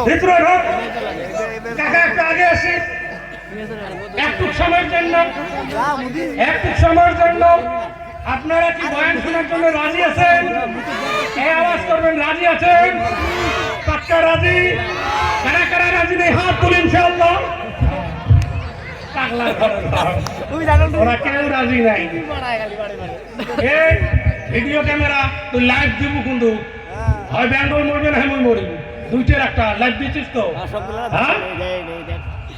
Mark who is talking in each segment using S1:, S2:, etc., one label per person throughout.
S1: ভিতরে ঢোক কাকা একটু আগে আসি একটু সময়ের জন্য আপনারা কি বয়ান শোনার জন্য রাজি আছেন? এই আওয়াজ করবেন, রাজি আছেন? পাক্কা রাজি? কারা কারা রাজি নেই হাত তুলুন ইনশাআল্লাহ। ওরা কেউ রাজি নাই। এই ভিডিও ক্যামেরা তুই লাইভ দিব কিন্তু হয় ব্যান্ডল মরবে না আমি মরব, দুইটার একটা লাইভ দিচ্ছিস তো? হ্যাঁ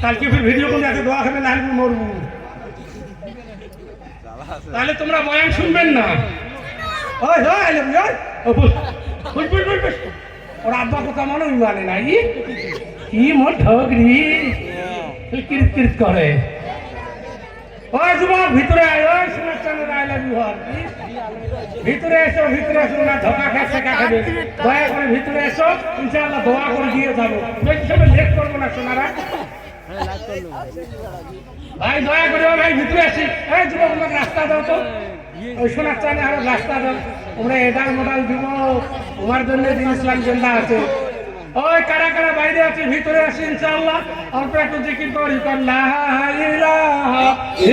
S1: কালকে ফির ভিডিও কোন দেখে দোয়া খাবে না আমি মরবো। তাহলে তোমরা বয়ান শুনবেন না? ওই ওর আব্বা কথা মনে মানে নাই কি মন ঠগরি কিরিত কিরিত করে। ওই যুবক ভিতরে আয়, ওই সোনার চাঁদের আই লাভ ইউ ভিতরে এসো না ধোকা খাচ্ছে কাকাবে, দয়া করে ভিতরে এসো, ইনশাআল্লাহ দোয়া করে দিয়ে যাবো। বেশি সময় লেট করবো না সোনারা। ভাই দয়া করে ভাই ভিতরে আসি। এই যুবক তোমাকে রাস্তা দাও তো, ওই সোনার চাঁদে আরো রাস্তা দাও। তোমরা এডাল মোডাল দিব, তোমার জন্য দিন ইসলাম জিন্দা আছে। ওই কারা কারা বাইরে আছে ভিতরে আসি ইনশাআল্লাহ। অল্প একটু জিকির করি, লা ইলাহা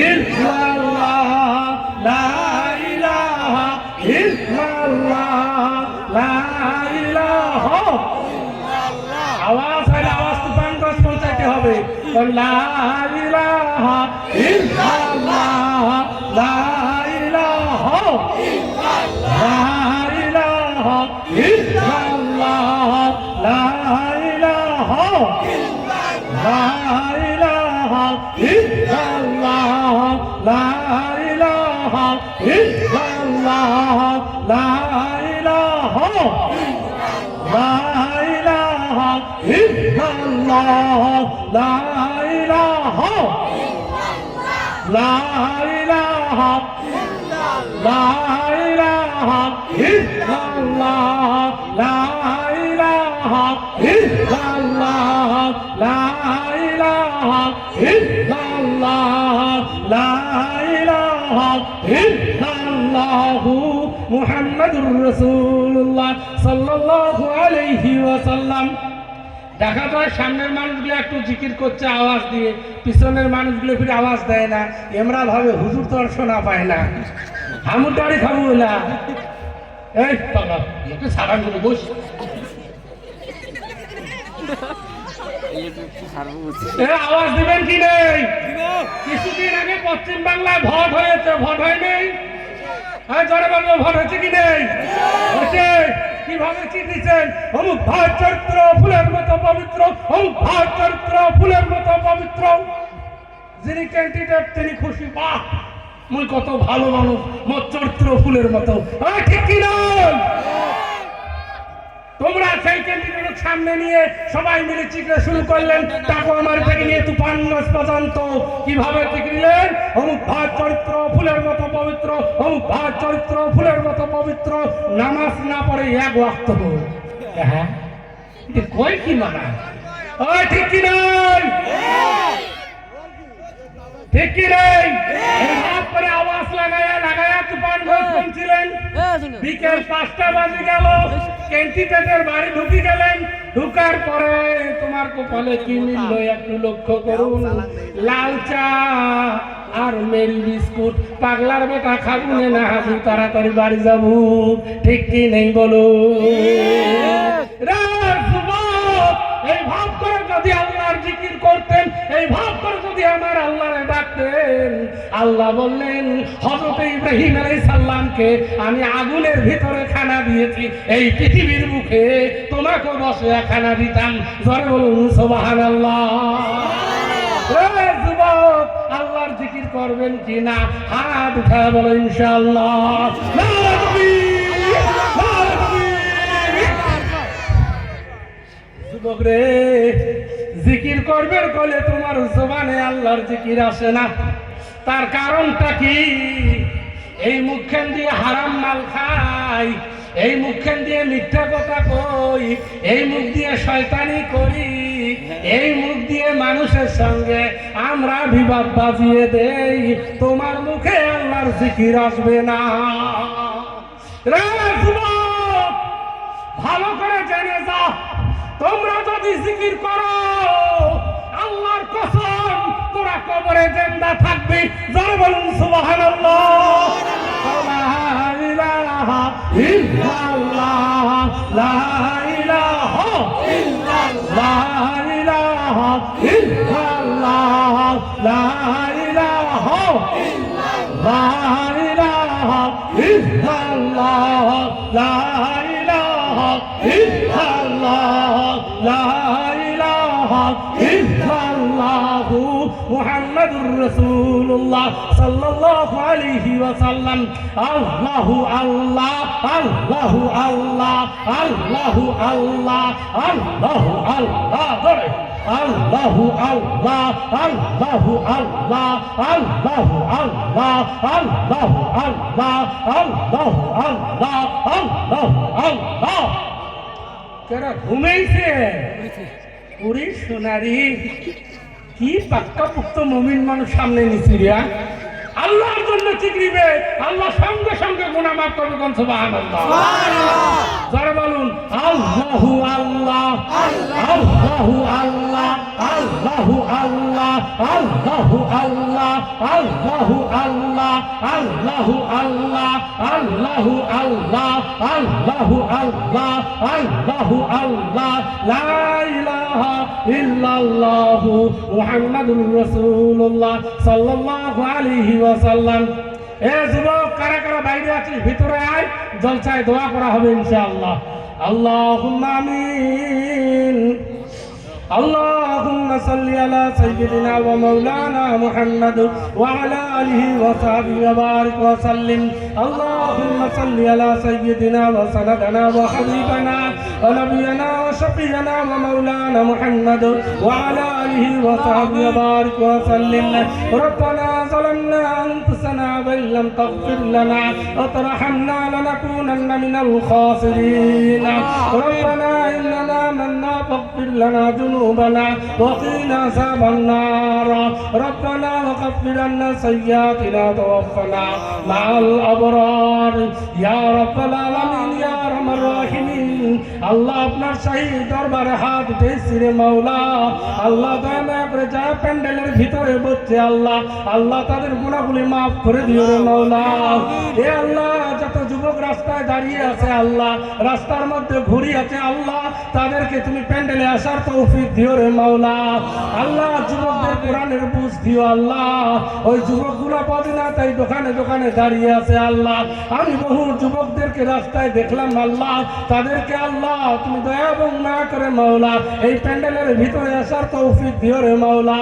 S1: ইল্লাল্লাহ লা ইলাহা ইল্লাল্লাহ লা ইলাহা ইল্লাল্লাহ। আওয়াজ হয়, আওয়াজ তো পাঙ্গস পৌঁছাতে হবে। লা ইলাহা ইল্লাল্লাহ লা ইলাহা ইল্লাল্লাহ লা ইলাহা ইল্লাল্লাহ লা ইলাহা ইল্লাল্লাহ লা ইলাহা ইল্লাল্লাহ লা ইলাহা ইল্লাল্লাহ লা ইলাহা লা ইলাহা লা ইলাহা ইল্লাল্লাহ লা ইলাহা ইল্লাল্লাহ লা ইলাহা ইল্লাল্লাহ লা ইলাহা ইল্লাল্লাহু মুহাম্মাদুর রাসূলুল্লাহ সাল্লাল্লাহু আলাইহি ওয়াসাল্লাম। দেখা যায় সামনের মানুষগুলো একটু জিকির করছে আওয়াজ দিয়ে, পিছনের মানুষগুলো ফিরে আওয়াজ দেয় না। এমরা ভাবে হুজুর তো আর শোনা পায় না, হামুর দাড়ি খাবো না। এই পাগলা একে সারা করে বস, আওয়াজ দিবেন কি নেই? কিছুদিন আগে পশ্চিম বাংলায় ভোট হয়েছে, ভোট হয় নেই? হ্যাঁ জোরে বলবো, ভোট হয়েছে কি নেই? হয়েছে। কিভাবে চিঠিছেন? অমুক ভাই চরিত্র ফুলের মতো পবিত্র, অমুক ভাই চরিত্র ফুলের মতো পবিত্র। যিনি ক্যান্ডিডেট তিনি খুশি, বাহ মুই কত ভালো মানুষ, মোর চরিত্র ফুলের মতো। ঠিক কি নয়? তোমরা সেই ক্যান্ডিডেটের সামনে নিয়ে সবাই মিলে চিকড়ে শুরু করলেন, তাকে আমার থেকে নিয়ে তুফান পর্যন্ত কিভাবে চিকড়িলেন? অমুক ভাই চরিত্র ফুলের মতো পবিত্র, অমুক ভাই চরিত্র ফুলের মতো পবিত্র, নামাজ না পড়ে এক ওয়াক্ত। হ্যাঁ কই কি মানা? ওই ঠিক কি নয়? ঠিক কি নেই? করে আওয়াজ লাগায়া লাগায়া তুফান ঘোষ শুনছিলেন। বিকেল 5টা বাজে গেল, ক্যান্ডিডেটের বাড়ি ঢুকে গেলেন। ঢুকার পরে তোমার কপালে কি মিলল একটু লক্ষ্য করুন, লাল চা আর মেরি বিস্কুট। পাগলার বেটা খাবো না হাজু, তাড়াতাড়ি বাড়ি যাবো। ঠিক কি নেই বলো? এই ভাব করে যদি আল্লাহর জিকির করতেন, এই ভাব করে যদি আমার আল্লাহরে ডাকতেন, আল্লাহ বললেন হযরত ইব্রাহিম আলাইহিস সালামকে আমি আগুনের ভিতরে খানা দিয়েছি, এই পৃথিবীর মুখে তোমাকে বসে খানা দিতাম। জোরে বলুন সুবহানাল্লাহ। যুবক আল্লাহর জিকির করবেন কি না? হাত উঠায় বলো ইনশাআল্লাহ। যুবক রে, জিকির করবেন কলে তোমার জবানে আল্লাহর জিকির আসে না। তার কারণটা কি? এই মুখখান দিয়ে হারাম মাল খাই, এই মুখখান দিয়ে মিথ্যা কথা কই, এই মুখ দিয়ে শয়তানি করি, এই মুখ দিয়ে মানুষের সঙ্গে আমরা বিবাদ বাজিয়ে দেই। তোমার মুখে আল্লাহর জিকির আসবে না। ভালো করে জেনে যাও, তোমরা যদি জিকির করো আল্লাহর কসম তোরা কবরে জিন্দা থাকবি। যারা বলুন সুবহানাল্লাহ। লা ইলাহা ইল্লাল্লাহ লা ইলাহা ইল্লাল্লাহ লা ইলাহা ইল্লাল্লাহ লা ইলাহা ইল্লাল্লাহ লা ইলাহা ইল্লাল্লাহ লা ইলাহা ইল্লাল্লাহ মুহাম্মাদুর রাসূলুল্লাহ সাল্লাল্লাহু আলাইহি ওয়াসাল্লাম। আল্লাহু আল্লাহ আল্লাহু আল্লাহ আল্লাহু আল্লাহ আল্লাহু আল্লাহ ধরে আল্লাহু আল্লাহ আল্লাহু আল্লাহ আল্লাহু আল্লাহ আল্লাহু আল্লাহ আল্লাহু আল্লাহ আল্লাহু আল্লাহ। যারা ঘুমাইছে পুরি সোনারি কি পাক্কাপুক্ত মুমিন মানুষ সামনে নিছি রে। আল্লাহর জন্য চিকরিবে আল্লাহ সঙ্গে সঙ্গে গুনাহ মাফ করবে। কোন সুবহানাল্লাহ সুবহানাল্লাহ। যারা বলুন আল্লাহু আল্লাহ আল্লাহু আল্লাহ আল্লাহু আল্লাহ আল্লাহু আল্লাহ আল্লাহু আল্লাহ আল্লাহু আল্লাহ আল্লাহু আল্লাহ আল্লাহু আল্লাহ আল্লাহু আল্লাহ লা ইলাহা ইল্লাল্লাহু মুহাম্মাদুর রাসূলুল্লাহ সাল্লাল্লাহু আলাইহি ওয়াসাল্লাম। এ যুবক কারা কারা বাইরে আছিস ভিতরে আয়, জলসায় দোয়া করা হবে ইনশাআল্লাহ। আল্লাহুম্মা আমিন। اللهم صل على سيدنا ومولانا محمد وعلى آله وصحبه وبارك وسلم. اللهم صل على سيدنا وسندنا وحبيبنا ونبينا وشفيعنا ومولانا محمد وعلى آله وصحبه وبارك وسلم. ربنا ظلمنا أنفسنا وإن لم تغفر لنا وترحمنا لنكونن من الخاسرين. ربنا إننا آمنا فاغفر لنا ذنوبنا وقنا عذاب النار. ربنا وكفر عنا سيئاتنا وتوفنا مع الأبرار يا رب العالمين يا أرحم الراحمين. আল্লাহ আপনার শাহী দরবারে হাত উঠেছি রে মাওলা। আল্লাহ দয়া করে যা প্যান্ডেলের ভিতরে বসছে আল্লাহ আল্লাহ তাদের গুনাহগুলি মাফ করে দিও রে মাওলা। এ আল্লাহ যত যুবক রাস্তায় দাঁড়িয়ে আছে আল্লাহ রাস্তার মধ্যে ঘুরি আছে আল্লাহ তাদেরকে তুমি প্যান্ডেলে আসার তৌফিক দিও রে মাওলা। আল্লাহ যুবকদের কোরআনের বুঝ দিও আল্লাহ। ওই যুবকগুলো পাবে না তাই দোকানে দোকানে দাঁড়িয়ে আছে আল্লাহ। আমি বহু যুবকদেরকে রাস্তায় দেখলাম আল্লাহ তাদেরকে আল্লাহ তুমি দয়া এবং মায়া করে মাওলা এই প্যান্ডেলের ভিতরে আসার তৌফিক দিও রে মাওলা।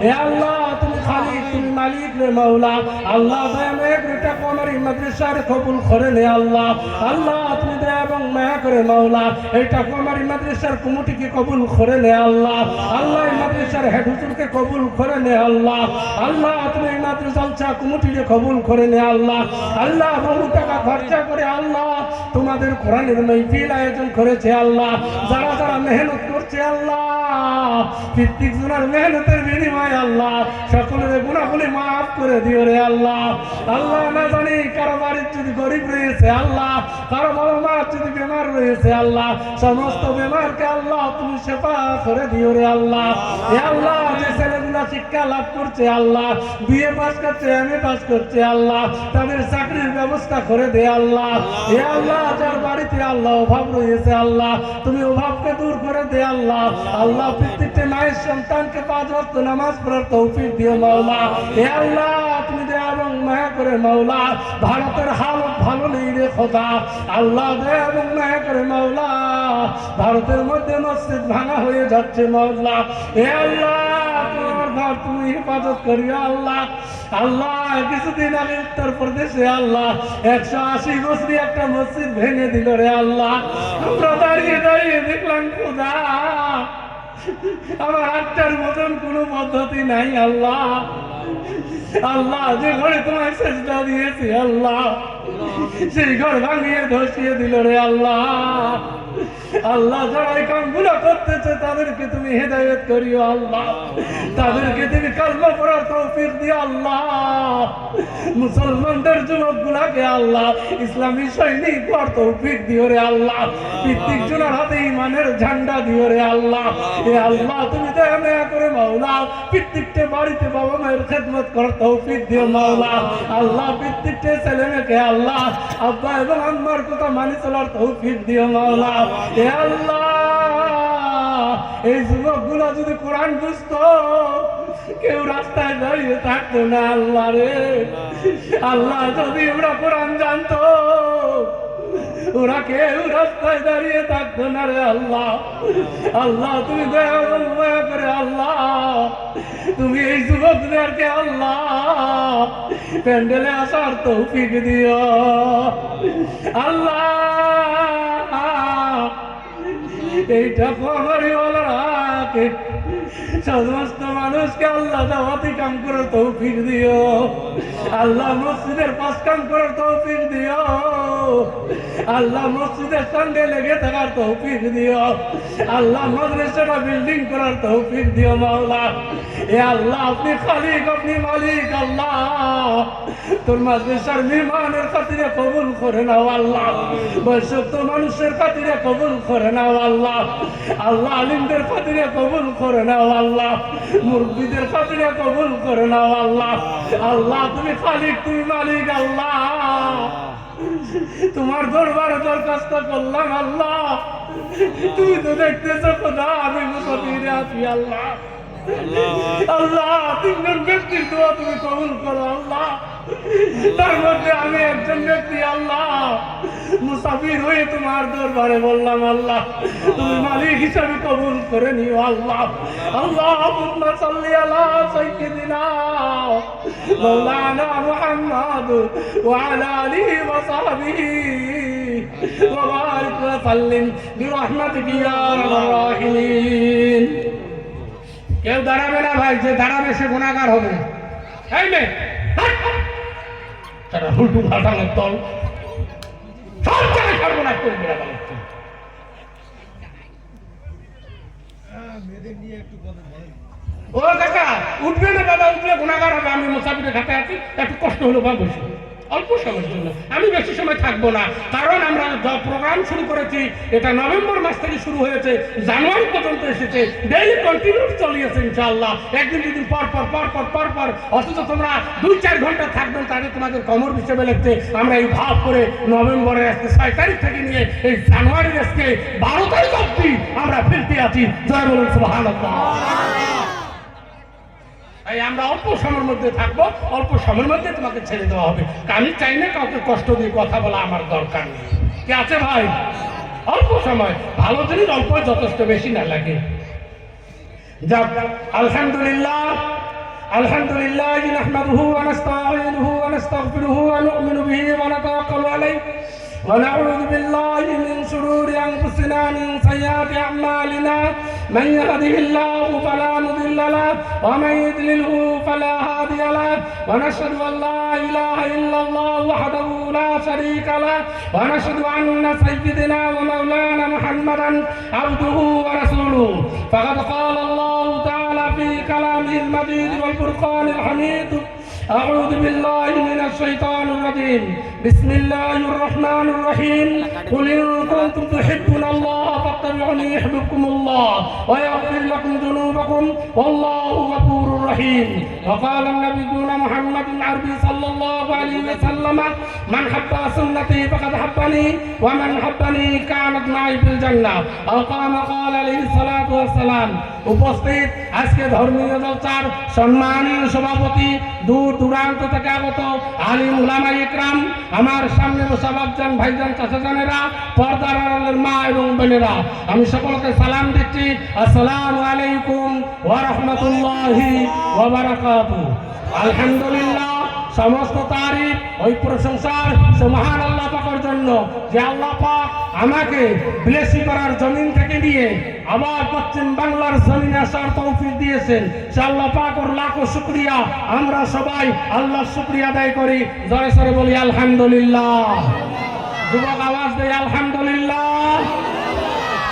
S1: এ আল্লাহ তুমি খালিক তুমি মালিক রে মাওলা। আল্লাহ দয়া মায়া করে টাকা আমার এই মাদ্রাসার কবুল করে নে আল্লাহ। আল্লাহ তুমি দয়া এবং মায়া করে মাওলা এই টাকা আমার এই মাদ্রাসার কমিটিকে কবুল করে নে আল্লাহ। আল্লাহ এই মাদ্রাসার হেড হুজুরকে কবুল করে নে আল্লাহ। আল্লাহ তুমি এই মাদ্রাসা জলসা কমিটিকে কবুল করে নে আল্লাহ। আল্লাহ বহু টাকা খরচা করে আল্লাহ তোমাদের কোরআনের মাহফিল আয়োজন করেছে আল্লাহ। যারা যারা মেহনত করছে আল্লাহ প্রত্যেক জনের মেহনতের বিনিময়ে আল্লাহ সকলের গুনাহগুলি মাফ করে দিও রে আল্লাহ। আল্লাহ না জানি কারো বাড়ির যদি গরিব রয়েছে আল্লাহ কারো বাবা মা যদি বেমার রয়েছে আল্লাহ সমস্ত বেমারকে আল্লাহ তুমি সেবা করে দিও রে আল্লাহ। এ আল্লাহ যে ছেলেগুলা শিক্ষা লাভ করছে আল্লাহ বিএ পাস করছে এমএ পাস করছে আল্লাহ তাদের চাকরির ব্যবস্থা করে দে আল্লাহ। এ আল্লাহ যার বাড়িতে আল্লাহ অভাব রয়েছে আল্লাহ তুমি অভাবকে দূর করে দে আল্লাহ। আল্লাহ প্রত্যেকটা মায়ের সন্তানকে 5 ওয়াক্ত নামাজ পড়ার তৌফিক দিও মাওলা। হে আল্লাহ তুমি দয়া এবং মায়া করে মাওলা ভারতের হালত ভালো নেই রে খোদা। আল্লাহ দয়া এবং মায়া করে মাওলা ভারতের মধ্যে মসজিদ ভাঙা হয়ে যাচ্ছে মাওলা। হে আল্লাহ তোমার ঘর তুমি হেফাজত করিও আল্লাহ। আল্লাহ কিছুদিন আগে উত্তর প্রদেশে আল্লাহ 180 বছরি একটা মসজিদ ভেঙে দিল রে আল্লাহ। আমরা দাঁড়িয়ে দাঁড়িয়ে দেখলাম খোদা আমার আত্মার মতন কোনো পদ্ধতি নাই আল্লাহ। আল্লাহ যে ঘরে তোমার সেজদা দিয়েছি আল্লাহ সেই ঘর ভাঙিয়ে ধসিয়ে দিল রে আল্লাহ। আল্লাহ যারা এই কামগুলো করতেছে তাদেরকে তুমি হেদায়েত করিও আল্লাহ, তাদেরকে তুমি কালমা পড়ার তৌফিক দিও আল্লাহ। মুসলমানদের যুবকগুলাকে আল্লাহ ইসলামী সৈনিক হওয়ার তৌফিক দিও রে আল্লাহ। প্রত্যেক জনের হাতে ইমানের ঝান্ডা দিও রে আল্লাহ। এ আল্লাহ তুমি দয়া করে মাওলা প্রত্যেকটা বাড়িতে বাবা মায়ের খেদমত করার তৌফিক দিও মাওলা। আল্লাহ প্রত্যেকটা ছেলে মেয়েকে আল্লাহ আব্বা এবং আম্মার কথা মানি চলার তৌফিক দিও মাওলা। এ আল্লাহ এই যুবকগুলো যদি কোরআন বুঝতো কেউ রাস্তায় দাঁড়িয়ে থাকতো না আল্লাহ রে। আল্লাহ যদি ওরা কোরআন জানতো ওরা কেউ রাস্তায় দাঁড়িয়ে থাকতো না রে আল্লাহ। আল্লাহ তুমি দয়া করে আল্লাহ তুমি এই যুবকদেরকে আল্লাহ প্যান্ডেলে আসার তৌফিক দিও আল্লাহ। এইটা খবরওয়ালাকে সমস্ত মানুষকে আল্লাহ দাওয়াতি কাম করার তৌফিক দিও আল্লাহ। মসজিদের পাশ কাম করার তৌফিক দিও আল্লাহ। মসজিদের সঙ্গে লেগে থাকার তৌফিক দিও আল্লাহ। মাদ্রাসাটা বিল্ডিং করার তৌফিক দিও মাওলা। এ আল্লাহ আপনি খালিক আপনি মালিক আল্লাহ। তোর মাদ্রাসার মেহমানের খাতিরে কবুল করে নাও আল্লাহ। বয়স্ক মানুষের খাতিরে কবুল করে নাও আল্লাহ। আল্লাহ আলিমদের খাতিরে কবুল করে নাও আল্লাহ। মুরব্বীদের খাতিরে কবুল করে নাও আল্লাহ। আল্লাহ তুমি খালিক তুমি মালিক আল্লাহ। তোমার দরবারে দরখাস্ত করলাম আল্লাহ। তুমি তো দেখতেছো খোদা আমি মুসাফিরে আছি আল্লাহ। আল্লাহ তিনজন ব্যক্তির দোয়া তুমি কবুল করো আল্লাহ। তার মধ্যে আমি একজন ব্যক্তি আল্লাহ মুসাফির হয়ে তোমার দরবারে বললাম আল্লাহ তুমি মালিক হিসাবে কবুল করে নিও আল্লাহ। আল্লাহুম্মা সাল্লি আলা সাইয়্যিদিনা মাওলানা মুহাম্মদ ওয়া আলা আলিহি ওয়া সাহবিহি ওয়া বারিক ওয়া সাল্লিম বিরহমাতিকা ইয়া আরহামার রাহিমিন। কেউ দাঁড়াবে না ভাই, যে দাঁড়াবে সে গুনাহগার হবে। এই নে তারা হুলটু ভাটানোর দল সব জায়গায় সর্বনাশ করে বেড়াতে হচ্ছে। ও কাকা উঠবে না বাবা, উঠলে গুনাহগার হবে। আমি মুসাফিরে ঘাটে আছি, একটু কষ্ট হলো বা বসে অল্প সময়ের জন্য, আমি বেশি সময় থাকবো না। কারণ আমরা প্রোগ্রাম শুরু করেছি এটা নভেম্বর মাস থেকে শুরু হয়েছে, জানুয়ারি পর্যন্ত এসেছে, ডেইলি কন্টিনিউ চলিয়েছে ইনশাআল্লাহ। একদিন দুদিন পর পর পর পর পর পর অথচ তোমরা 2-4 ঘন্টা থাকবেন, তাহলে তোমাদের কমর হিসেবে লিখতে আমরা এই ভাব করে নভেম্বরের আজকে 6 তারিখ থেকে নিয়ে এই জানুয়ারির আজকে 12 তারিখ অবধি আমরা ফিরতে আছি। জয় বলুন সুবহানাল্লাহ। আমরা অল্প সময়ের মধ্যে থাকবো, অল্প সময়ের মধ্যে তোমাকে ছেড়ে দেওয়া হবে। আমি চাই না কাউকে কষ্ট দিয়ে কথা বলা, আমার দরকার নেই। কি আছে ভাই? অল্প সময়, ভালো জিনিস অল্প যথেষ্ট, বেশি না লাগে। যাক আলহামদুলিল্লাহ আলহামদুলিল্লাহ নাহমাদুহু ওয়া নাস্তাঈনুহু ওয়া নাস্তাগফিরুহু ওয়া নু'মিনু বিহি ওয়া নাতাওয়াক্কালু আলাইহি ونعوذ بالله من شرور أنفسنا من سيئات أعمالنا من يهده الله فلا مضل له ومن يضلله فلا هادي له ونشهد أن لا إله إلا الله وحده لا شريك له ونشهد أن سيدنا ومولانا محمدا عبده ورسوله فقد قال الله تعالى في كلامه المجيد والفرقان الحميد أعوذ بالله من الشيطان الرجيم بسم الله الرحمن الرحيم قل إن كنتم تحبون الله فاتبعوني يحببكم الله ويغفر لكم ذنوبكم والله غفور رحيم. وقال النبيون محمد العربي صلى الله عليه وسلم من حب سنتي فقد حبني ومن حبني كانت معي في الجنة أو كما قال عليه الصلاة والسلام. উপস্থিত আজকে ধর্মীয় জলসার সম্মানীয় সভাপতি, দূর দূরান্ত থেকে আগত আলিম উলামা ইকরাম, আমার সামনে বসা বাপজান ভাইজান চাচাজানেরা, পর্দার আড়ালের মা এবং বোনেরা, আমি সকলকে সালাম দিচ্ছি। আসসালামু আলাইকুম ওয়া রাহমাতুল্লাহি ওয়া বারাকাতুহু। আলহামদুলিল্লাহ সমস্ত তারিফ ওই প্রশংসার সে মহান আল্লাহ পাকের জন্য যে আল্লাহ পাক আমাকে বিলেসি করার জমিন থেকে নিয়ে আবার পশ্চিম বাংলার জমিনে আসার তৌফিক দিয়েছেন। সে আল্লাহ পাকের লাখো শুকরিয়া। আমরা সবাই আল্লাহর শুকরিয়া আদায় করি, জোরে সোরে বলি আলহামদুলিল্লাহ। যুবক আওয়াজ দেয় আলহামদুলিল্লাহ।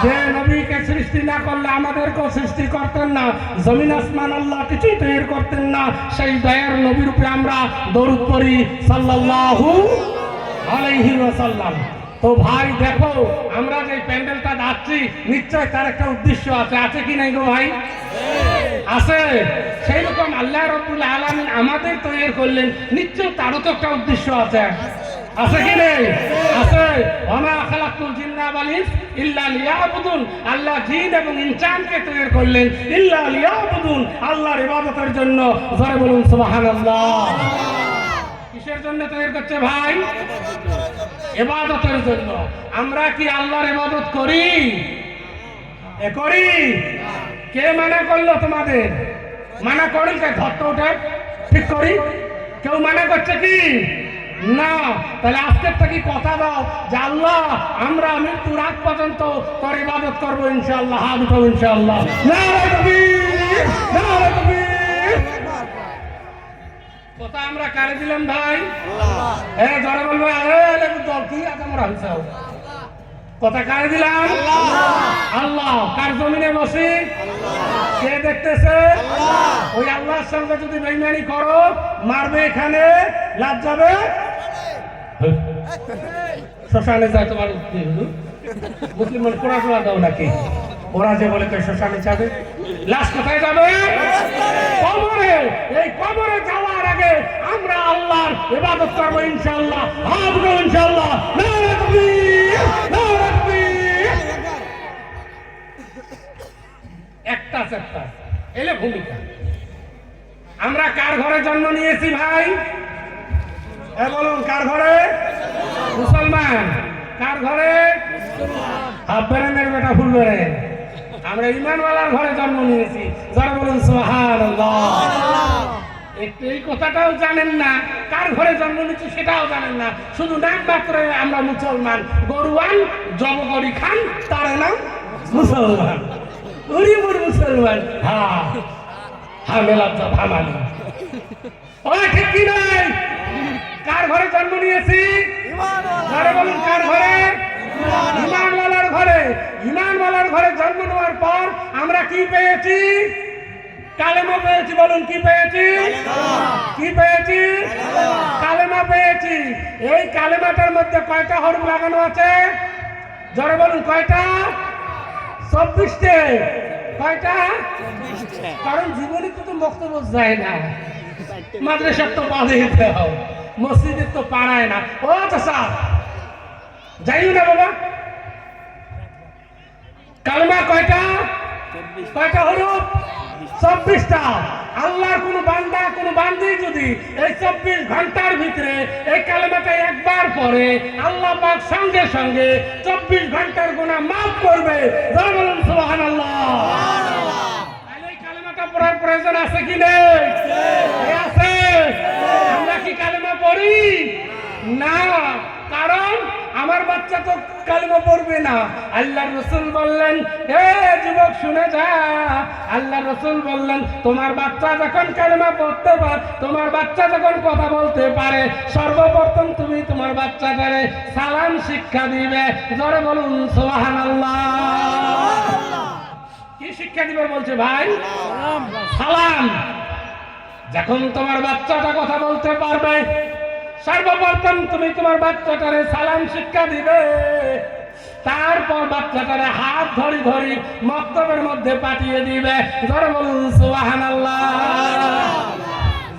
S1: যে নবীকে সৃষ্টি না করলে আমাদেরকেও সৃষ্টি করতেন না, জমিন আসমান আল্লাহ কিছুই তৈরি করতেন না। সেই দয়ার নবীর উপরে আমরা দরুদ পড়ি সাল্লাল্লাহু আলাইহি ওয়াসাল্লাম। তো ভাই দেখো, আমরা যে প্যান্ডেলটা যাচ্ছি নিশ্চয় তার একটা উদ্দেশ্য আছে, আছে কি নাই গো ভাই? আছে। সেই রকম আল্লাহ রাব্বুল আলামিন আমাদের তৈরি করলেন, নিশ্চয় তারও তো একটা উদ্দেশ্য আছে, আছে কি নেই? আছে। ওয়া খালাকুল জিন্না ওয়াল ইনস ইল্লা লিয়াবুদুন। আল্লাহ জিন এবং ইনসানকে তৈরি করলেন ইল্লা লিয়াবুদুন, আল্লাহর ইবাদতের জন্য। জোরে বলুন সুবহানাল্লাহ। কিসের জন্য তৈরি করছে ভাই? ইবাদতের জন্য। আমরা কি আল্লাহর ইবাদত করি? করি? কে মানা করলো তোমাদের? মানা করি কে? ধরতে ওঠে ঠিক করি? কেউ মানা করছে কি? না। তাহলে আজকের থেকে কথা দাও যে আল্লাহ আমরা মৃত্যুর আগ পর্যন্ত তোর ইবাদত করবো ইনশাআল্লাহ। হাত উঠাবো ইনশাআল্লাহ। নারে তাকবীর, নারে তাকবীর। কথা আমরা কারে দিলাম ভাই? জোরে বলবো দল কি আছে আমরা হিসাব। কথা কারে দিলাম? আল্লাহ। কার জমিনে বসি? কে দেখতেছে? ওই আল্লাহর সঙ্গে যদি বেঈমানি করো, মারবে এখানে, লাভ যাবে শ্মশানে যায়। তোমার মুসলিম কোরআন দাও নাকি? ওরা যে বলে শ্মশানে যাবে, লাশ কোথায় যাবে? কবরে। এই কবরে যাওয়ার আগে আমরা আল্লাহর ইবাদত করবো ইনশাআল্লাহ। হাত উঠাবো ইনশাআল্লাহ। নারে তাকবীর, নারে তাকবীর। একটা এলে ভূমিকা। আমরা কার ঘরে জন্ম নিয়েছি ভাই? বলুন, কার ঘরে? মুসলমান। কার ঘরে? হাফেরেনের বেটা ফুল বেড়ে। আমরা ইমানওয়ালার ঘরে জন্ম নিয়েছি। যারা বলুন সুবহানাল্লাহ। একটু এই কথাটাও জানেন না, কার ঘরে জন্ম নিচ্ছি সেটাও জানেন না, শুধু নাম মাত্র আমরা মুসলমান। গরুয়ান জবগরি খান, তার নাম মুসলমান। মুসলমান। হ্যাঁ হ্যাঁ, মেলাচ্ছা ভামালি। ওই ঠিক কি নাই? কার ঘরে জন্ম নিয়েছি? যারা বলুন কার ঘরে? ইমানওয়ালার ঘরে। ইমানওয়ালার ঘরে জন্ম নেওয়ার পর আমরা কি পেয়েছি? কালেমা পেয়েছি। বলুন কি পেয়েছি? কি পেয়েছি? কালেমা পেয়েছি। এই কালেমাটার মধ্যে কয়টা হরফ লাগানো আছে? যারা বলুন কয়টা? 24টে। কয়টা? কারণ জীবনে তো বক্তব্য যায় না, মাদ্রাসার তো বাধে দিতে হয়, মসজিদের তো পাড়ায় না। ও চাচা যাইও না বাবা। কালেমা কয়টা? কয়টা হরফ? 24টা। আল্লাহর কোন বান্দা কোন বান্দি যদি এই 24 ঘন্টার ভিতরে এই কালেমাটা একবার পড়ে, আল্লাহ পাক সঙ্গে সঙ্গে 24 ঘন্টার গুনাহ মাফ করবে। জয় বলুন সুবহানাল্লাহ। তাহলে এই কালেমাটা পড়ার প্রয়োজন আছে কি নেই? আছে। আমরা কি কালেমা পড়ি না? কারণ আমার বাচ্চা তো কালেমা পড়বে না। আল্লাহর রাসূল বললেন, হে যুবক শুনে যা, আল্লাহর রাসূল বললেন তোমার বাচ্চা যখন কালেমা পড়তে পারে, তোমার বাচ্চা যখন কথা বলতে পারে, সর্বপ্রথম তুমি তোমার বাচ্চাটারে সালাম শিক্ষা দিবে। জোরে বলুন সুবহানাল্লাহ। কি শিক্ষা দিবে বলছে ভাই? সালাম। যখন তোমার বাচ্চাটা কথা বলতে পারবে, সর্বপ্রথম তুমি তোমার বাচ্চাটারে সালাম শিক্ষা দিবে। তারপর বাচ্চাটারে হাত ধরি ধরি মক্তবের মধ্যে পাঠিয়ে দিবে। ধরে বলুন সুবহানাল্লাহ।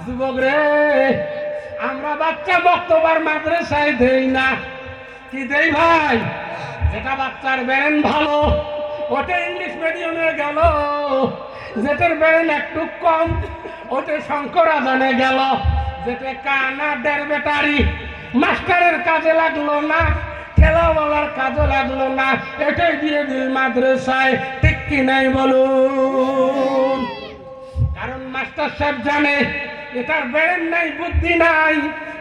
S1: যুবক রে, আমরা বাচ্চা মক্তবার মাদ্রাসায় দেই না। কি দেই ভাই? যেটা বাচ্চার ব্রেন ভালো ওটা ইংলিশ মিডিয়ামে গেল, যেটার ব্রেন একটু কম ওটা শঙ্কর আজানে গেল, যেটা কানা দেড় বেটারি মাস্টারের কাজে লাগলো না, খেলাওয়ালার কাজে লাগলো না, এটাই দিয়ে দিল মাদ্রাসায়। ঠিক কি নাই বলুন? কারণ মাস্টার সাহেব জানে এটার ব্রেন নাই, বুদ্ধি নাই,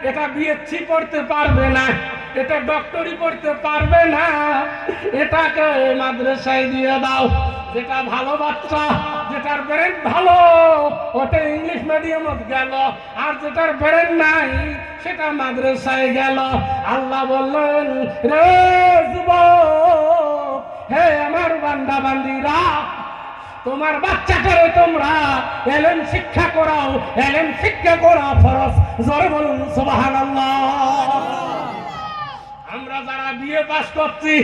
S1: এটা বিএসসি পড়তে পারবে না, এটা ডক্টরি পড়তে পারবে না, এটাকে মাদ্রাসায় দিয়ে দাও। যেটা ভালো বাচ্চা, যেটার ব্রেন ভালো, ওটা ইংলিশ মিডিয়ামত গেল, আর যেটার ব্রেন নাই সেটা মাদ্রাসায় গেল। আল্লাহ বললেন, রে যুবক, হে আমার বান্দা বান্দিরা, তোমার বাচ্চাটারে তোমরা এলেম শিক্ষা করাও, এলেম শিক্ষা করা ফরজ। জোরে বলুন সুবহানাল্লাহ। আমরা যারা বিএ পাস করছি,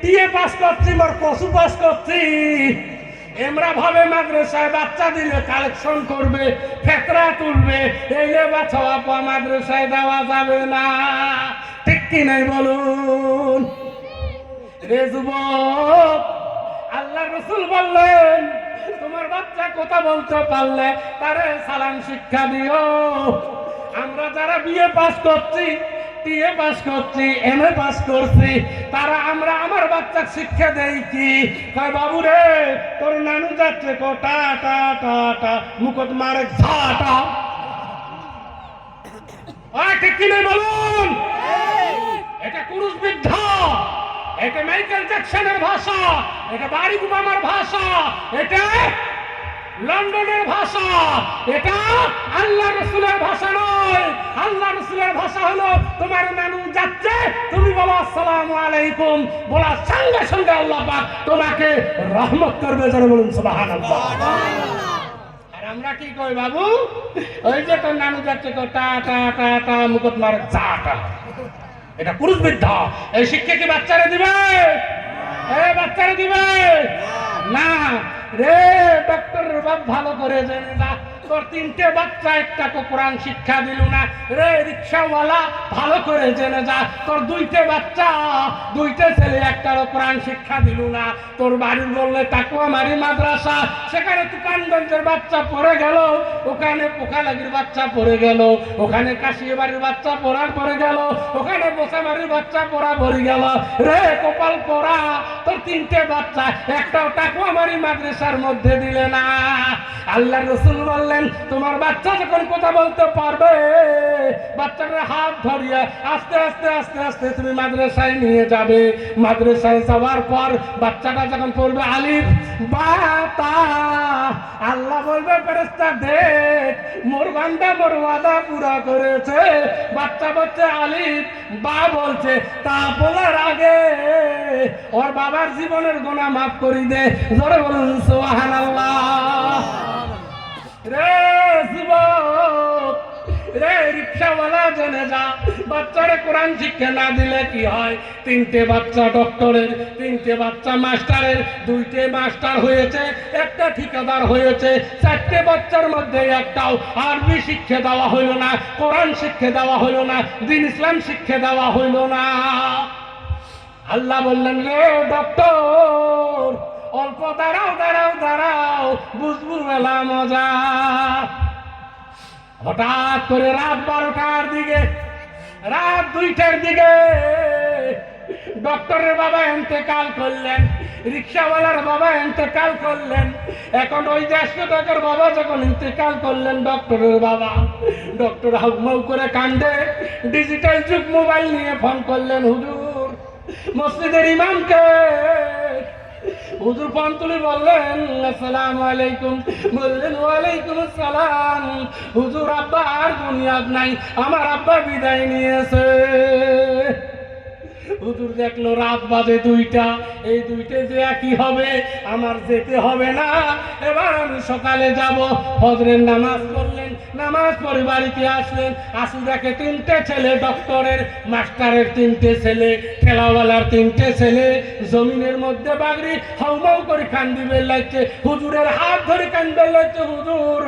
S1: টিএ পাস করছি, মোর কসু পাস করছি, এমরা ভাবে মাদ্রাসায় বাচ্চা দিলে কালেকশন করবে, ফেতরা তুলবে, এইলে বাচ্চা মাদ্রাসায় দেওয়া যাবে না। ঠিক কি নাই বলুন? রে যুবক, আল্লাহ রাসূল বললেন, তোমার বাচ্চা কথা বলতে পারলে তারে সালাম শিক্ষা দিও। আমরা যারা বিএ পাস করছি, টিএ পাস করছি, এমএ পাস করছি, তারা আমরা আমার বাচ্চার শিক্ষা দেই কি? কয় বাবু রে, তোর নানু যাচ্ছে কোটা টা টা টা, মুখত মারে ঝাটা। ঠিক কি নেই বলুন? এটা কুরুষ বিদ্যা, এটা মাইকেল জ্যাকসনের ভাষা, এটা বারাক ওবামার ভাষা, এটা লন্ডনের ভাষা, এটা আল্লাহ রাসূলের ভাষা নয়। আল্লাহ রাসূলের ভাষা হলো, তোমার নানু যাচ্ছে, তুমি বলো আসসালামু আলাইকুম, বলার সঙ্গে সঙ্গে আল্লাহ পাক তোমাকে রহমত করবে। যারা বলুন সুবহানাল্লাহ। আর আমরা কি কই বাবু? ওই যে তোর নানু যাচ্ছে টা টা টা টা, মুখত মারে ঝাটা। এটা পুরুষ বিদ্যা। এই শিক্ষা কি বাচ্চারা দিবে? বাচ্চারা দিবে না। রে ডক্টরের বাপ ভালো করে জেনে যা, তোর তিনটে বাচ্চা একটা কোরআন শিক্ষা দিল না। রে রিক্সাওয়ালা ভালো করে জেনে যা, তোর দুইটে বাচ্চা, দুইটে ছেলে একটারও কোরআন শিক্ষা দিল না। তোর বাড়ির বললে তাকুয়া মারি মাদ্রাসা, সেখানে তুকানগঞ্জের বাচ্চা পড়ে গেল, ওখানে পোকালাগির বাচ্চা পড়ে গেল, ওখানে কাশিয়ে বাড়ির বাচ্চা পড়ে গেল, ওখানে বোসামারির বাচ্চা পড়ে গেল। রে কপাল পড়া, তোর তিনটে বাচ্চা একটাও তাকুয়া মারি মাদ্রাসার মধ্যে দিলে না। আল্লাহ রাসূল বললেন, তোমার বাচ্চা যখন কথা বলতে পারবে, বাচ্চাটার হাত ধরিয়ে আস্তে আস্তে আস্তে আস্তে তুমি মাদ্রাসায় নিয়ে যাবে। মাদ্রাসায় যাওয়ার পর বাচ্চাটা যখন পড়বে আলিফ বা তা, আল্লাহ বলবে, ফেরেশতা দেখ, মোর বান্দা মোর ওয়াদা পুরা করেছে। বাচ্চা বলছে আলিফ বা বলছে, তা বলার আগে ওর বাবার জীবনের গুনাহ মাফ করে দে। জোরে বলুন সুবহানাল্লাহ। রে যুবক, রে রিক্সাওয়ালা জেনে যা, বাচ্চারে কোরআন শিক্ষা না দিলে কি হয়? তিনটে বাচ্চা ডক্টরের, তিনটে বাচ্চা মাস্টারের, দুইটে মাস্টার হয়েছে, একটা ঠিকাদার হয়েছে, চারটে বাচ্চার মধ্যে একটাও আরবি শিক্ষা দেওয়া হইল না, কোরআন শিক্ষা দেওয়া হইল না, দ্বীন ইসলাম শিক্ষা দেওয়া হইল না। আল্লাহ বললেন, রে ডক্টর, অল্প দাঁড়াও দাঁড়াও দাঁড়াও, বুঝবো মেলা মজা। হঠাৎ করে রাত 12টার দিকে, রাত 2টার দিকে ডক্টরের বাবা ইন্তেকাল করলেন, রিক্সাওয়ালার বাবা ইন্তেকাল করলেন। এখন ওই 150 টাকার বাবা যখন ইন্তেকাল করলেন, ডক্টরের বাবা, ডক্টর হাউমাউ করে কান্দে, ডিজিটাল যুগ, মোবাইল নিয়ে ফোন করলেন, হুজুর মসজিদের ইমামকে। হুজুর ফোন তুলে বললেন, আসসালামু আলাইকুম। বললেন, ওয়ালাইকুম আসসালাম। হুজুর, আব্বা আর দুনিয়াত নাই, আমার আব্বা বিদায় নিয়েছে। হুজুর দেখলো রাত বাজে 2টা, এই 2টে যে কি হবে, আমার যেতে হবে না, এবার আমি সকালে যাব। ফজরের নামাজ পড়লেন, নামাজ পড়ে বাড়িতে আসলেন, আসি দেখে 3টে ছেলে, ডক্টরের, মাস্টারের 3টে ছেলে, ঠেলাওয়ালার 3টে ছেলে, জমিনের মধ্যে বাগড়ি হাউমাউ করে কান্দিবে লাগছে। হুজুরের হাত ধরে কান্দবে লাগছে, হুজুর,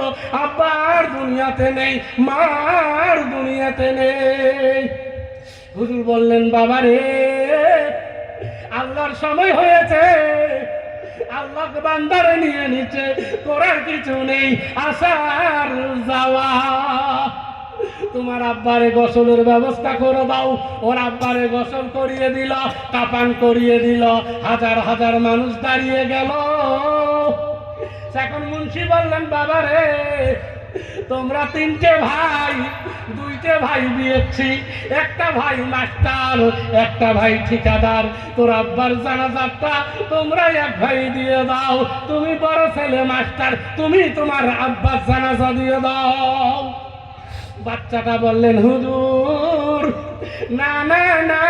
S1: আব্বা আর দুনিয়াতে নেই, মা আর দুনিয়াতে নেই। হুজুর বললেন, বাবা রে, আল্লাহর সময় হয়েছে, আল্লাহ বান্দারে নিয়ে নিচ্ছে, করার কিছু নেই, আসার যাওয়া। তোমার আব্বারে গোসলের ব্যবস্থা করে দাও। ওর আব্বারে গোসল করিয়ে দিল, কাপান করিয়ে দিল, হাজার হাজার মানুষ দাঁড়িয়ে গেল। এখন মুন্সি বললেন, বাবা রে, তোমরা তিনটে ভাই, দুইটে ভাই বিয়েছি, একটা ভাই মাস্টার, একটা ভাই ঠিকাদার। তোর আব্বার জানাজাটা তোমরা এক ভাই দিয়ে দাও। তুমি বড় ছেলে মাস্টার, তুমি তোমার আব্বার জানাজা দিয়ে দাও। বাচ্চাটা বললেন, হুজুর না না না,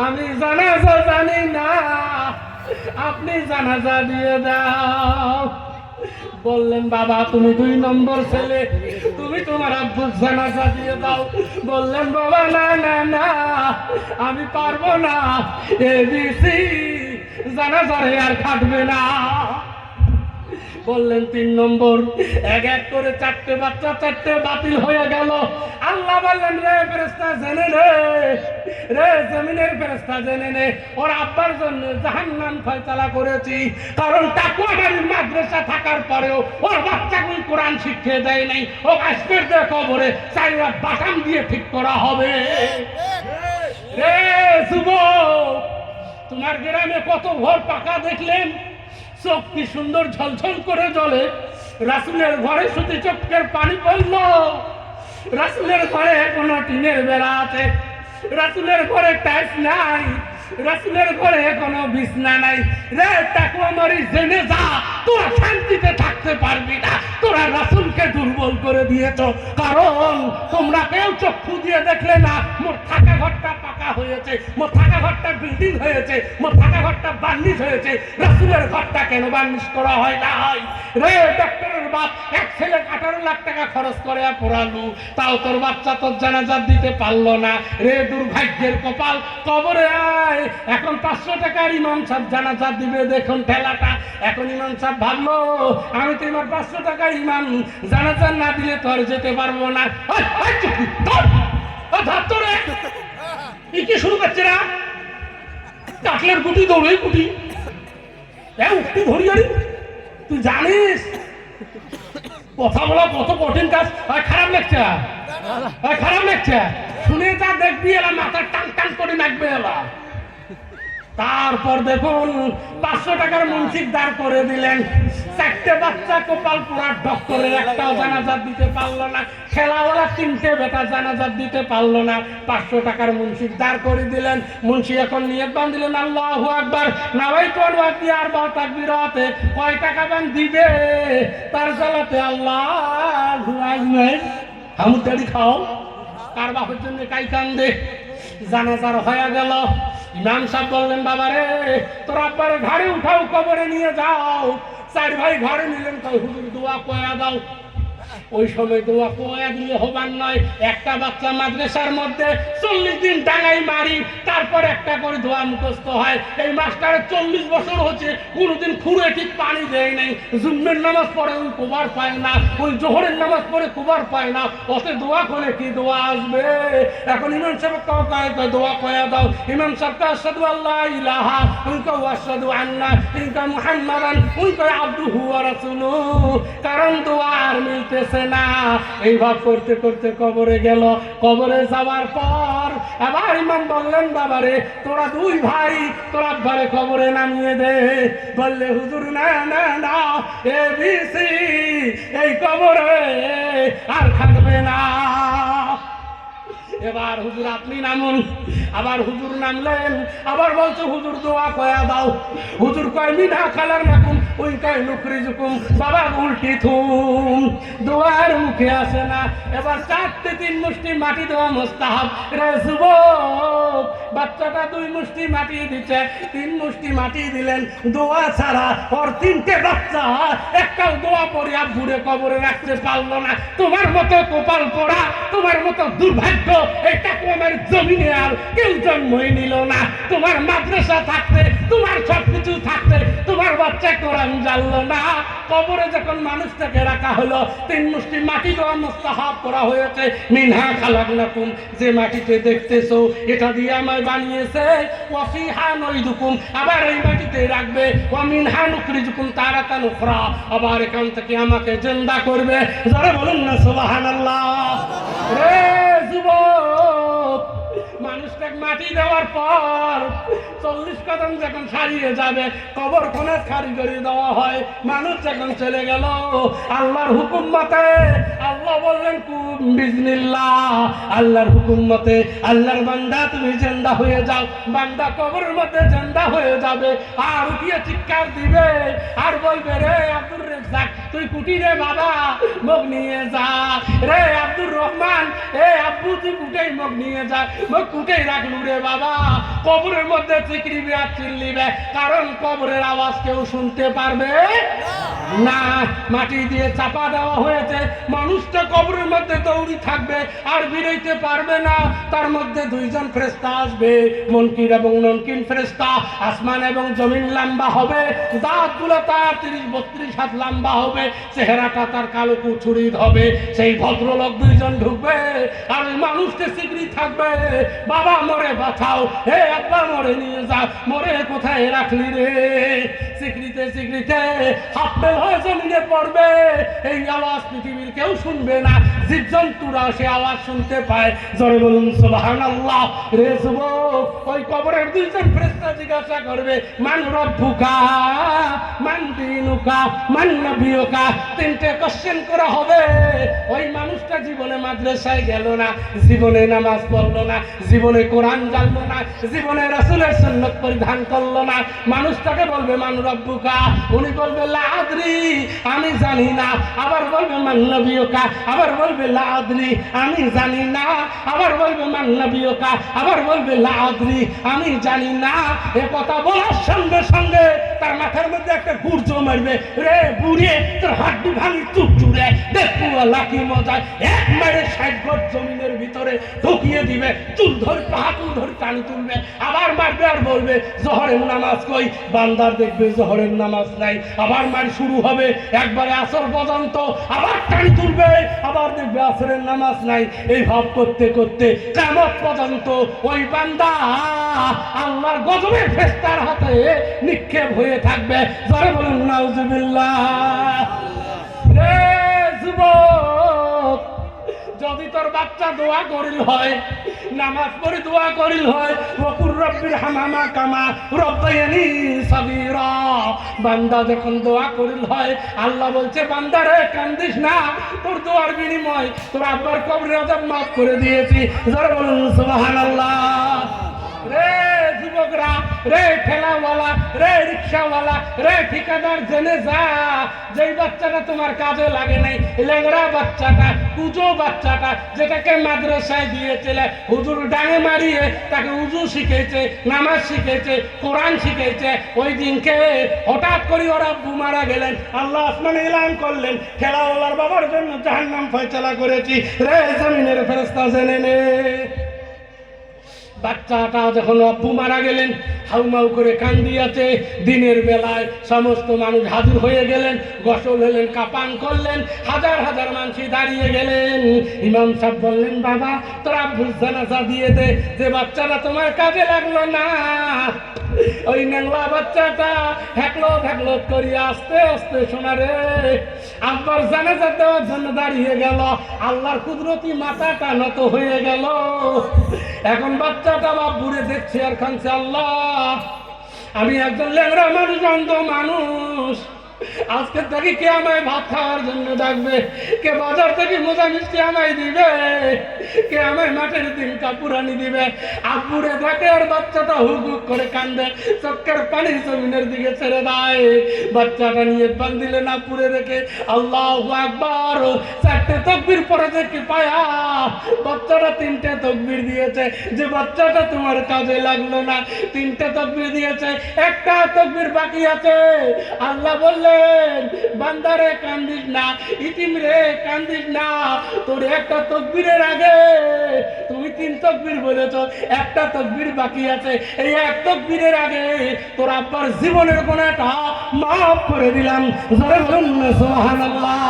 S1: আমি জানাজা জানি না, আপনি জানাজা দিয়ে দাও। বললেন, বাবা তুমি 2 নম্বর ছেলে, তুমি তোমার আব্বুর জানাজা দিয়ে দাও। বললেন, বাবা না না না, আমি পারবো না, এবিসি জানাজারে আর খাটবে না। বললেন 3 নম্বর। এক এক করে 4টে বাচ্চা, 4টে বাতিল হয়ে গেল। আল্লাহ বললেন, রে ফেরেশতা জেনে নে, রে জমিনের ফেরেশতা জেনে নে, ওর আব্বার জন্য জাহান্নাম ফয়সালা করেছি। কারণ তাকওয়াবাড়ির মাদ্রাসা থাকার পরেও ওর বাচ্চাকে কোরআন শিখিয়ে দেয় নাই। ও আজকের দিয়ে কবরে 4 বাটাম দিয়ে ঠিক করা হবে। রে যুবক, তোমার গ্রামে কত ঘর পাকা দেখলেন, চোখ কি সুন্দর ঝলঝল করে জ্বলে। রাসূলের ঘরে শুধু চোখের পানি পড়ল। রাসূলের ঘরে কোনো টিনের বেড়া আছে, রাসূলের ঘরে টাইলস নাই, রাসূলের ঘরে কোনো বিছনা নাই। রে তাকওয়ামারি জেনে যা, তোরা শান্তিতে থাকতে পারবি না। তোরা রাসূলকে দুর্বল করে দিয়েছ। কারণ তোমরা কেউ চক্ষু দিয়ে দেখলে না মোর থাকা ঘরটা পাকা হয়েছে, মোর থাকা ঘরটা বিল্ডিং হয়েছে, মোর থাকা ঘরটা বার্নিশ হয়েছে। রাসূলের ঘরটা কেন বার্নিশ করা হয় না? রে ডাক্তারের বাপ, এক ছেলে 18 লাখ টাকা খরচ করে পড়ালু, তাও তোর বাচ্চা তোর জানাজা দিতে পারলো না। রে দুর্ভাগ্যের কপাল, কবরে আয়। এখন 500 টাকার ইমাম সাহেব জানাজা দিবে, দেখুন ঠেলাটা। এখন ইমাম সাহেব ভাবলো, আমি তো এবার 500 টাকার ইমাম, জানাজা না দিলে তোর যেতে পারবো না। কি শুরু করছে না? কাটলের গুটি দৌড়ে গুটি উঠতে ধরি। আরে তুই জানিস কথা বলা কত কঠিন কাজ? খারাপ লাগছে, খারাপ লাগছে শুনে যা দেখবি, এলা মাথা টান টান করে নাকবে এলা। তারপর দেখুন 500 টাকার মুন্সিক দাঁড় করে দিলেন। 4টে বাচ্চা কপাল পুরা ডক্টরের, একটাও জানাজা দিতে পারলো না। খেলাওয়ালা 3টে বেটা জানাজা দিতে পারলো না। 500 টাকার মুন্সিক দাঁড় করে দিলেন। মুন্সি এখন নিয়ত বাঁধলেন, আল্লাহু আকবার, নাওয়াইতু আন উআদ্দিয়া আরবা তাকবীরাতে। কয় টাকা বান দিবে তার জ্বালাতে আল্লাহু আকবার। হামুদারি খাও, কার বাপের জন্য কাই কান্দে। জানাজার হয়ে গেল। ইমাম সাহেব বললেন, বাবা রে তোর আব্বারে ঘাড়ে উঠাও, কবরে নিয়ে যাও। 4 ভাই ঘরে নিলেন, কই হুজুর দোয়া কয়া দাও। ওই সময় দোয়া কয়া দিলে হবার নয়। একটা বাচ্চা মাদ্রাসার মধ্যে 40 দিন টাঙাই মারি, তারপর একটা করে দোয়া মুখস্থ হয়। এই মাস্টারের 40 বছর হচ্ছে, কোনোদিন খুঁড়ে ঠিক পানি দেয় নাই। জুম্মের নামাজ পড়ে ওই কুবার পায় না, ওই জোহরের নামাজ পড়ে কুবার পায় না। ওতে দোয়া করে কি দোয়া আসবে? এখন ইমাম সাহেব কাউকে দোয়া কয়া দাও। ইমাম সাহেবকে আশহাদু আল্লা ইলাহা উনকা ওয়া আশহাদু আন্না ইনকা মুহাম্মাদান উনকা আবদুহু ওয়া রাসূলুহু। কারণ দোয়া আর মিলতেছে না। এইভাবে করতে করতে কবরে গেল। কবরে যাওয়ার পর আবার ইমাম বললেন, বাবারে তোরা 2 ভাই তোর আব্বারে কবরে নামিয়ে দে। বললে, হুজুর না না না, এবিসি এই কবরে আর থাকবে না। এবার হুজুর আপনি নামুন। আবার হুজুর নামলেন। আবার বলছে, হুজুর দোয়া কয়া দাও। হুজুর কয়, মিনা খালার নাকুম ওই কয় নুকরিজুকুম। বাবা উল্টি থুম, দোয়ার মুখে আসে না। এবার 3 মুষ্টি মাটি দেওয়া মুস্তাহাব। রে যুবক, বাচ্চাটা 2 মুষ্টি মাটি দিচ্ছে, 3 মুষ্টি মাটি দিলেন। দোয়া ছাড়া ওর 3টে বাচ্চা একটাও দোয়া পড়িয়া বুড়ে কবরে রাখতে পারলো না। তোমার মতো কপাল পড়া, তোমার মতো দুর্ভাগ্য এটা তোমার জমিনে আর কেউ জন্মই নিল না। তোমার মাদ্রাসা থাকতে, তোমার সবকিছু থাকতে, তোমার বাচ্চা কোরআন জানলো না। কবরে যখন মানুষটাকে রাখা হলো, 3 মুষ্টি মাটি দেওয়া মুস্তাহাব করা হয়েছে। মিনহা খালাকনাকুম, যে মাটিতে দেখতেছো এটা দিয়ে আমায় বানিয়েছে। ওয়া ফিহা নুইদুকুম, আবার এই মাটিতে রাখবে। ওয়া মিনহা নুখরিজুকুম তারাতান উখরা, আবার এখান থেকে আমাকে জিন্দা করবে। যারা বলুন না সুবহানাল্লাহ। রে যুবক, মানুষটাকে মাটি দেওয়ার পর 40 কদম যখন সারিয়ে যাবে কবর খোনা খালি করে দেওয়া হয়। মানুষ যখন চলে গেল আল্লাহর হুকুম মতে, আল্লাহ বললেন কুম বিজনিল্লাহ, আল্লাহর হুকুম মতে আল্লাহর বান্দা তুমি জিন্দা হয়ে যাও। বান্দা কবরের মধ্যে জিন্দা হয়ে যাবে আর উঠিয়ে চিৎকার দিবে আর বলবে, রে আব্দুর রাজ্জাক তুই কুটি রে বাবা, মুখ নিয়ে যা। রে আব্দুর রহমান, এ আব্বু তুই কুটেই মুখ নিয়ে যা। মুখ কুটেই রাখলু রে বাবা। কবরের মধ্যে চিকরিবে আর চিল্লিবে, কারণ কবরের আওয়াজ কেউ শুনতে পারবে না। মাটি দিয়ে চাপা দেওয়া হয়েছে, মানুষটা কবরের মধ্যে দৌড়ি থাকবে আর বেরোইতে পারবে না। তার মধ্যে দুইজন ফেরেশতা আসবে, মুনকির এবং ননকির ফেরেশতা। আসমান এবং জমিন লম্বা হবে, দাঁতগুলো তার 30-32 হাত লম্বা হবে, চেহারাটা তার কালো কুচুরির হবে। সেই ভদ্রলোক দুইজন ঢুকবে আর ওই মানুষটা সিকরি থাকবে, বাবা মরে বাঁচাও, হে আব্বা মরে নিয়ে যাও, মরে কোথায় রাখলি রে। সিকরিতে সিকরিতে হাফেল হয়ে জমিনে পড়বে। এই আওয়াজ পৃথিবীর কেউ শুনবে না, জীবজন্তুরা সে আওয়াজ শুনতে পায়। জোরে বলুন সুবহানাল্লাহ। রে যুবক, ওই কবরের দুইজন ফেরেশতা জিজ্ঞাসা করবে, মান রব্বুকা, মান দীনুকা, মান নবিয়ুকা। তিনটে কোশ্চেন করা হবে। ওই মানুষটা জীবনে মাদ্রাসায় গেল না, জীবনে নামাজ পড়লো না, জীবনে কোরআন জানলো না, জীবনে রাসূলের সুন্নাত পরিধান করলো না। মানুষটাকে বলবে মান রব্বুকা, উনি বলবে লা আদরি, আমি জানি না। আবার বলবে মান নবিয়ুকা, আবার বলবে লা আদরি, আমি জানি না। আবার বলবে মান নবিয়ুকা, আবার বলবে লা আদরি, আমি জানি না। এ কথা বলার সঙ্গে সঙ্গে তার মাথার মধ্যে একটা গুর্জ মারবে, রে বুড়িয়ে তোর হাড্ডি ভাঙি চুপ চুড়ে দেখবো লাকি মজায় এক মারে 60 গজ জমিনের ভিতরে ঢুকিয়ে দিবে, চুল ধরে পাহাড় ধরে টানি তুলবে, আবার মারবে আর বলবে জোহরের নামাজ কই। বান্দার দেখবে জোহরের নামাজ নাই, আবার মার শুরু হবে একবারে আসর পর্যন্ত, আবার টানি তুলবে, আবার দেখবে আসরের নামাজ নাই। এই ভাব করতে করতে কিয়ামত পর্যন্ত ওই বান্দা আল্লাহর গজবের ফেরেশতার হাতে নিক্ষেপ হয়ে থাকবে। জোরে বলুন নাউজুবিল্লাহ। রে যুবক, যদি তোর বাচ্চা দোয়া করিল হয়, নামাজ পড়ে দোয়া করিল হয়, ওকুর রব্বির হামামা কামা রব্বায়ানি সাগীরা। বান্দা যখন দোয়া করিল হয়, আল্লাহ বলছে বান্দা রে কান্দিস না, তোর দোয়ার বিনিময় তোর আব্বার কবরের আযাব মাফ করে দিয়েছি। যারা বলুন সুবহানাল্লাহ। রে যুবকরা, রে ঠেলাওয়ালা, রে রিক্সাওয়ালা, রে ঠিকাদার, জেনে যা, যেই বাচ্চাটা তোমার কাজে লাগে নাই, লেংড়া বাচ্চাটা, কুজো বাচ্চাটা, যেটাকে মাদ্রাসায় দিয়েছিলে হুজুর ডাঙে মারিয়ে তাকে উজু শিখেছে, নামাজ শিখেছে, কোরআন শিখেছে, ওই দিনকে হঠাৎ করে ওরা মারা গেলেন, আল্লাহ আসমানে এলান করলেন ঠেলাওয়ালার বাবার জন্য জাহান্নাম ফয়সালা করেছি। রে জমিনের ফেরেশতা জেনে নে, বাচ্চাটা যখন আব্বু মারা গেলেন হাউমাউ করে কান্দিয়াছে, দিনের বেলায় সমস্ত মানুষ হাজির হয়ে গেলেন, গোসল হলেন, কাপান করলেন, হাজার হাজার মানুষ দাঁড়িয়ে গেলেন। ইমাম সাহেব বললেন বাবা তোর আব্বুর জানাজা দিয়ে দে, যে বাচ্চাটা তোমার কাজে লাগলো না, ওই ন্যাংলা বাচ্চাটা হ্যাকলো করিয়া আস্তে আস্তে শোনা রে আব্বার জানাজা দেওয়ার জন্য দাঁড়িয়ে গেল। আল্লাহর কুদরতি মাথাটা নত হয়ে গেল। এখন বাচ্চাটা বাব্বুরে দেখছে আর খানছে, আল্লাহ আমি একজন ল্যাংড়া মানুষ, অন্ধ মানুষ, আজকে থেকে কে আমায় ভাত খাওয়ার জন্য ডাকবে, কে বাজার থেকে মোজা মিষ্টি আমায় দিবে, কে আমায় মাঠের দিন কাপুরানি দিবে। আব্বুরে থাকে আর বাচ্চাটা হুক হুক করে কান্দে, চক্কের পানি জমিনের দিকে ছেড়ে দেয়। বাচ্চাটা নিয়ে বান্দিলে না পুরে রেখে আল্লাহু আকবার 4টে তাকবীর পরে দেখে পায়া বাচ্চাটা 3টে তাকবীর দিয়েছে। যে বাচ্চাটা তোমার কাজে লাগলো না 3টে তাকবীর দিয়েছে, একটা তাকবীর বাকি আছে। আল্লাহ বললেন বান্দারে কান্দিস না, ইতিম রে কান্দিস না, তোর একটা তাকবীরের আগে তুমি 3 তাকবীর বলেছ, একটা তাকবীর বাকি আছে। এই এক তাকবীরের আগে তোর আব্বার জীবনের গুনাহটা maaf করে দিলাম। জোরে বলুন সুবহানাল্লাহ।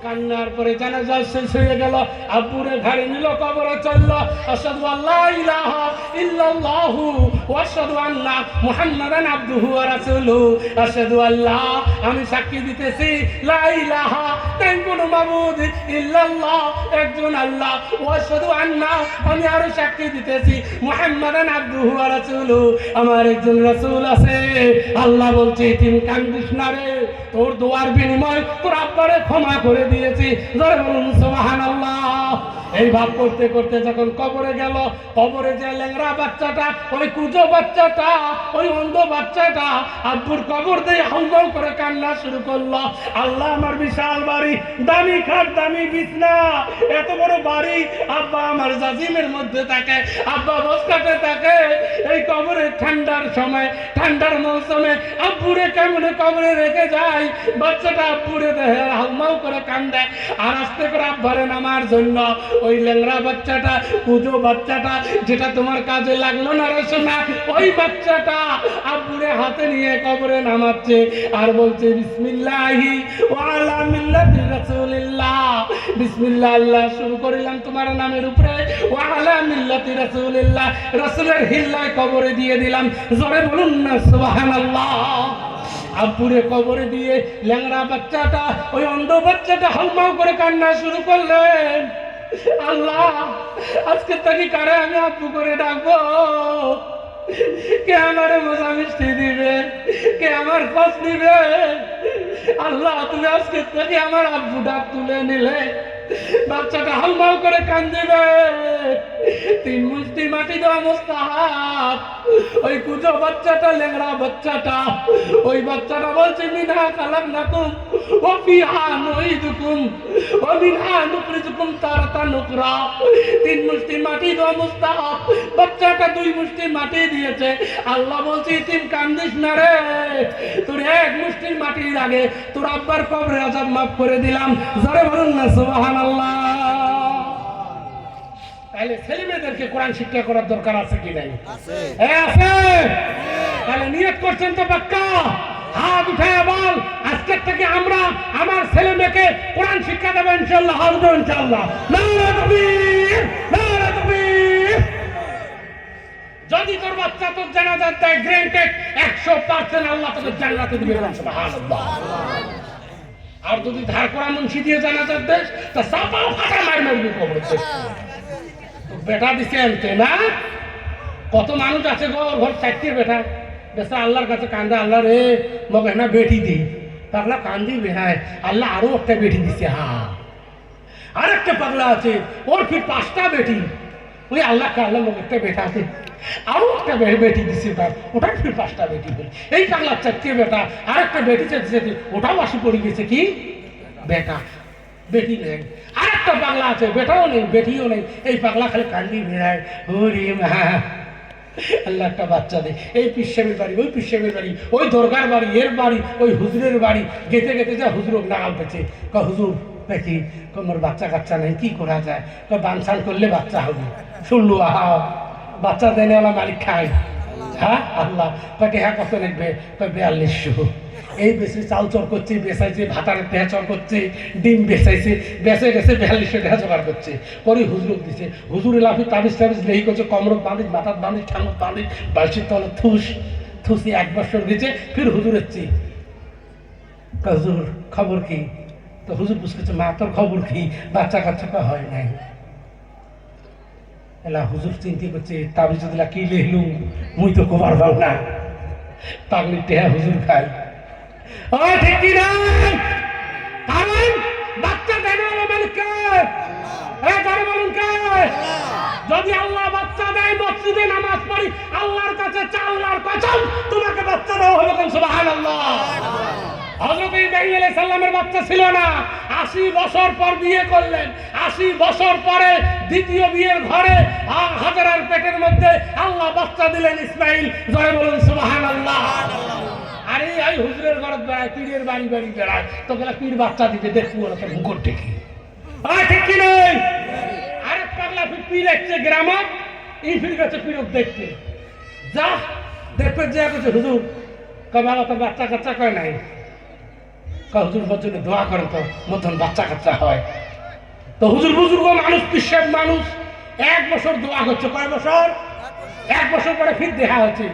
S1: কান্নার পরে জানাজা শেষ হয়ে গেল, আব্বুরে ঘাড়ে নিল, কবরে চলল। আশহাদু আল্লা ইলাহা ইল্লাল্লাহু ওয়া আশহাদু আন্না মুহাম্মাদান আবদুহু ওয়া রাসূলুহু। আশহাদু আল্লাহ, আমি সাক্ষী দিতেছি, লা ইলাহা, তাই কোনো মাবুদ, ইল্লাল্লাহ, একজন আল্লাহ, ওয়া আশহাদু আন্না, আমি আরো সাক্ষী দিতেছি, মুহাম্মাদান আবদুহু ওয়া রাসূলুহু, আমার একজন রাসূল আছে। আল্লাহ বলছে, তুমি কান্দিস না রে, তোর দোয়ার বিনিময় তোর আব্বারে ক্ষমা করে দিয়েছি। জোরে বলুন সুবহানাল্লাহ। এই ভাব করতে করতে যখন কবরে গেল, কবরে যে ল্যাংড়া বাচ্চাটা, ওই কুজো বাচ্চাটা, ওই অন্ধ বাচ্চাটা আব্বুর কবর দিয়ে হাউমাউ করে কান্না শুরু করলো। আল্লাহ, আমার বিশাল বাড়ি, দামি খাট, দামি বিছনা, এত বড় বাড়ি, আব্বা আমার জাজিমের মধ্যে থাকে, আব্বা বসকাতে থাকে। এই কবরের ঠান্ডার সময়, ঠান্ডার মৌসুমে আব্বুরে কেমনে কবরে রেখে যায়। বাচ্চাটা আব্বুরে দেহে হাউমাউ করে কান্দে, আর আস্তে করে আব্বারে নামার জন্য ওই ল্যাংড়া বাচ্চাটা, কুজো বাচ্চাটা, যেটা তোমার কাজে লাগলো না রে সোনা, ওই বাচ্চাটা আব্বুরে হাতে নিয়ে কবরে নামাচ্ছে আর বলছে, বিসমিল্লাহি ওয়া আলা মিল্লাতি রাসূলিল্লাহ, বিসমিল্লাহ, আল্লাহ শুরু করিলাম তোমার নামের উপরে, ওয়া আলা মিল্লাতি রাসূলিল্লাহ, রাসূলের হিল্লায় কবরে দিয়ে দিলাম। জোরে বলুন না সুবহানাল্লাহ। আব্বুরে কবরে দিয়ে ল্যাংড়া বাচ্চাটা, ওই অন্ধ বাচ্চাটা হাউমাউ করে কান্না শুরু করলেন। আল্লাহ, আজকে তাকে কারে আমি আব্বু করে ডাকবো? কে আমার মজা মিষ্টি দিবে? কে আমার খোঁজ দিবে? আল্লাহ, তুমি আজকে তাকে আমার আব্বু ডাক তুলে নিলে। বাচ্চাটা হাউমাউ করে কান্দিবে। 3 মুষ্টি মাটি দেওয়া মুস্তাহাব। ওই কুজো বাচ্চাটা, ল্যাংড়া বাচ্চাটা, ওই বাচ্চাটা বলছে, মিনহা খালাকনাকুম ওয়া ফিহা নুঈদুকুম ওয়া মিনহা নুখরিজুকুম তারাতান উখরা। 3 মুষ্টি মাটি দেওয়া মুস্তাহাব। বাচ্চাটা 2 মুষ্টি মাটি দিয়েছে। আল্লাহ বলছে, তুই কান্দিস না রে, তোর 1 মুষ্টি মাটির আগে তোর আব্বার কবরে আযাব মাফ করে দিলাম। জোরে বলুন না সুবহানাল্লাহ। তাহলে ছেলে মেয়েদেরকে কোরআন শিক্ষা করার দরকার আছে কি নাই? আছে। তাহলে নিয়ত করছেন তো পাক্কা? হাত উঠায় বল, আজকের থেকে আমরা আমার ছেলে মেয়েকে কোরআন শিক্ষা দেবো ইনশাআল্লাহ। হাত উঠাও ইনশাআল্লাহ। নারে তাকবীর, নারে তাকবীর। যদি তোর বাচ্চা তোর জানাজাত দেয়, গ্যারান্টেড 100% আল্লাহ তোকে জান্নাতে দিবে। সুবহানাল্লাহ। আর যদি ধার করা মুন্সি দিয়ে জানাজাত দেয়, তা সাপা ফাটা মারবি কবরে। বেটা দিছে আনতে না, কত মানুষ আছে গো, ঘর 4টি বেটা, বেসা আল্লাহর কাছে কান্দে, আল্লাহ রে মগে না বেটি দি, পাগলা কান্দি বেড়ায়, আল্লাহ আরো একটা বেটি দিছে। হ্যাঁ, আর একটা পাগলা আছে, ওর ফির 5টা বেটি, ওই আল্লাহ আল্লাহ মগে একটা বেটা আছে, আরো একটা বেটি দিছে, ওটার ফির 5টা বেটি। এই পাগলার 4টি বেটা, আর একটা বেটি চাইছে, ওটাও আসি পড়ে গেছে কি বেটা, বেটি নেই। আর একটা পাগলা আছে, বেটাও নেই, বেটিও নেই, এই পাগলা খালি কান্দি বেড়ায়। ওরে মা, আল্লাহ একটা বাচ্চা দেয়। এই পিসেমের বাড়ি, ওই পিসেমের বাড়ি, ওই দরগার বাড়ি, এর বাড়ি, ওই হুজুরের বাড়ি, গেতে গেতে যা হুজুর নাগাল পেয়েছে। হুজুর দেখি তোমার বাচ্চা কাচ্চা নেই, কি করা যায়? বানসান করলে বাচ্চা হবে। শুনলু, আহা, বাচ্চা দেনেওয়ালা মালিক খায়। হ্যাঁ, আল্লাহ তাকে হ্যাঁ কত লিখবে? 4200। এই বেশি চাল চর করছে, বেচাইছে, ভাতারের দেহা চর করছে, ডিম বেচাইছে, বেচে গেছে 4200 টাকা জোগাড় করছে। পরে হুজুর দিছে, হুজুরে লাফি তাবিজ টাবিজ লেহি করছে, কমরত বাঁধিস, মাথার বাঁধিস, ঠাঙত বাঁধিস, বালছির তলে থুসি 1 বছর দিচ্ছে। ফির হুজুরের চেয়ে হুজুর খবর কি? তো হুজুর বুঝতেছে, মা তোর খবর কি? বাচ্চা কাচ্চা হয় নাই। এলা হুজুর চিন্তা করছে, তাবিজ দিলা কি লেহলুম, মুই তো কোবার পাও না। পাগলি টেহা হুজুর খায়। ও ঠিক কি না? কারণ বাচ্চা দেয় না মালিককে। যারা বলুন কে? যদি আল্লাহ বাচ্চা দেয়, মসজিদে নামাজ পড়ি, আল্লাহর কাছে আল্লাহর কসম তোমাকে বাচ্চা দেওয়া হবে। সুবহানাল্লাহ। হযরত ইব্রাহিম আলাইহিস সালামের বাচ্চা ছিল না, 80 বছর পর বিয়ে করলেন। 80 বছর পরে দ্বিতীয় বিয়ের ঘরে হাজারার পেটের মধ্যে আল্লাহ বাচ্চা দিলেন, ইসমাইল। জয় বলুন সুবহানাল্লাহ। আরে এই হুজুরের ঘরে বেড়ায়, পীরের বাড়ি বাড়ি বেড়ায়, তো গেলা পীর বাচ্চা দিতে দেখবো না, তোর মুকুট দেখি। ঠিক কি নেই? আরেক পাগলা পীর আসছে গ্রামে, এই ফির গেছে পীরক দেখতে। যা দেখবে যে হুজুর, বাবা তোর বাচ্চা কাচ্চা কয় নাই। হুজুর জন্য দোয়া করেন তো মতন বাচ্চা কাচ্চা হয়। তো হুজুর বুজুর্গ মানুষ, পিসের মানুষ 1 বছর দোয়া করছে। কয় বছর? 1 বছর পরে ফির দেখা হচ্ছে,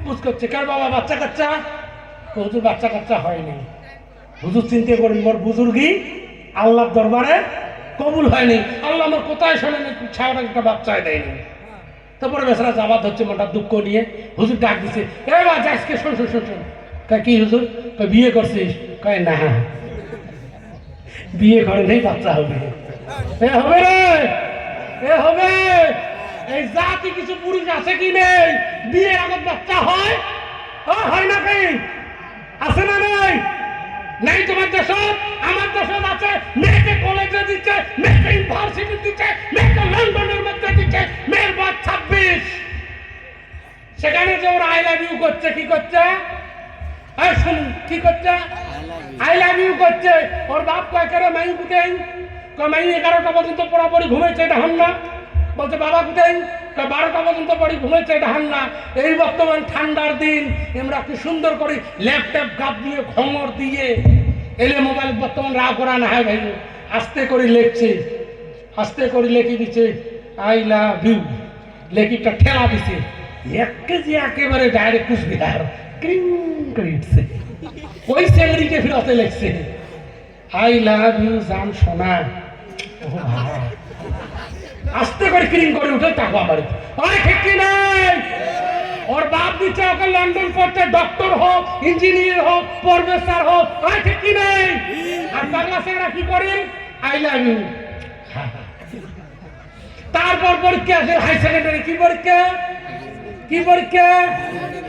S1: বুঝ করছে কার বাবা বাচ্চা কাচ্চা? হুজুর বাচ্চা কাচ্চা হয়নি। হুজুর চিন্তা করেন মোর বুজুর্গি আল্লাহর দরবারে কবুল হয়নি, আল্লাহ আমার কোথায় শোনেনি, ছাড়া একটা বাচ্চায় দেয়নি। তারপরে বেচারা যাবাদ হচ্ছে মনটা দুঃখ নিয়ে। হুজুর ডাক দিছে, এ বা আজকে শোন শোন শোন শোন। কয় কি হুজুর? কয় বিয়ে করছিস? কয় না, বিয়ে করে নেই, বাচ্চা হবে। এ হবে রে, এ হবে। এই জাতি কিছু পুরুষ আছে কি নেই বিয়ের আগত বাচ্চা হয়? হয় না কি? আছে না নেই? নাই তোমার দেশ? আমার দেশ আছে। মেয়েকে কলেজে দিচ্ছে, মেয়েকে ইউনিভার্সিটি দিচ্ছে, মেয়েকে লন্ডনের মধ্যে দিচ্ছে, মেয়ের বয়স 26। সেখানে যে ওরা আই লাভ ইউ করছে, কি করছে? শুনুন কি করছে? আই লাভ ইউ করছে। ওর বাপ কয় করে মাই কুটেন? মাই 11টা পর্যন্ত পড়াপড়ি ঘুমেছে, এটা হন না। বলছে বাবা কুটেন? 12টা পর্যন্ত পড়ি ঘুমেছে, এটা হন না। এই বর্তমান ঠান্ডার দিন আমরা কি সুন্দর করে ল্যাপটপ গাপ দিয়ে ঘমর দিয়ে এলে মোবাইল বর্তমান রাগ করা না হয় ভাই, আস্তে করে লিখছে, আস্তে করে লেখি দিচ্ছে আই লাভ ইউ, লেখিটা ঠেলা দিছে, 1 কেজি একেবারে ডাইরেক্ট কুচবিহার ক্রিং করে উঠছে। ওই স্যালারিকে ফিরতে লেখছে আই লাভ ইউ জান সোনা। আস্তে করে ক্রিং করে উঠে টাকা মারে। অনেক ঠিক নাই, ওর বাপ দিচ্ছে ওকে লন্ডন পড়তে, ডক্টর হোক, ইঞ্জিনিয়ার হোক, প্রফেসর হোক, ঠিক কি নেই? আর বাংলা ছেলেরা কি করে? I love you. তারপর পরীক্ষা আছে হাই সেকেন্ডারি। কি পরীক্ষা? কি পরীক্ষা?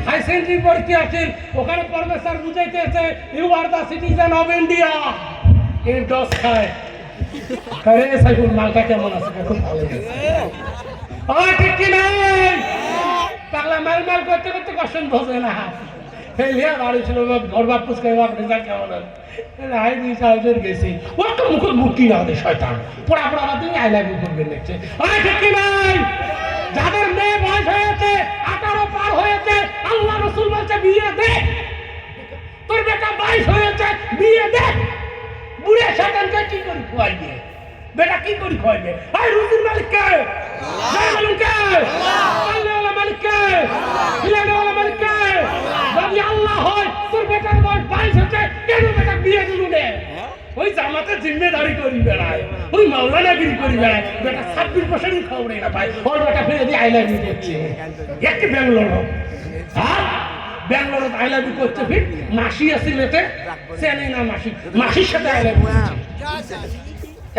S1: হাই সেকেন্ডারি পরীক্ষা আছে। ওখানে প্রফেসর বুঝাইতে আছে you are the citizen of India. এই ডস খায় আরে সাইফুল মালটা কেমন আছে? খুব ভালো আছে। ঠিক কি নাই? পাগলা মাল মাল করতে করতে কষ্ট বোঝে না। ফেলিয়া বাড়ি ছিল ঘর বাপ পুষ্কার বাপ রেজাল্ট কেমন আছে? হাই দুই সাহেবের গেছি, ও তো মুখ মুক্তি না ওদের শয়তান পড়া পড়া বাদ দিয়ে আই লাভ ইউ করবেন দেখছে। ঠিক কি নাই? যাদের মেয়ে বয়স হয়েছে 18 পার হয়েছে, আল্লাহ রসুল বলছে বিয়ে দে। তোর বেটা 22 হয়েছে, বিয়ে দে। বুড়ে শয়তানকে কি করে খোয়াইবে? বেটা কি করে খোয়াইবে? আই রুজির মালিক কে? বলুন কে? আল্লাহ মালিক কে? আল্লাহ মালিক কে? যদি আল্লাহ হয় তোর বেটার বয়স 22 হচ্ছে, কেন বেটা বিয়ে দিলু নে? ওই জামাতে জিম্মেদারি করি বেড়ায়, ওই মাওলানাগিরি করি বেড়ায়। বেটা 26 বছরই খবর না পায়, ওর বেটা ফেলে দিয়ে আই লাভ ইউ করছে। একটি Bangalore Bangalore I love you করছে। ফির মাসি আছে লেতে চেনে না, মাসি মাসির সাথে আই লাভ ইউ করছে।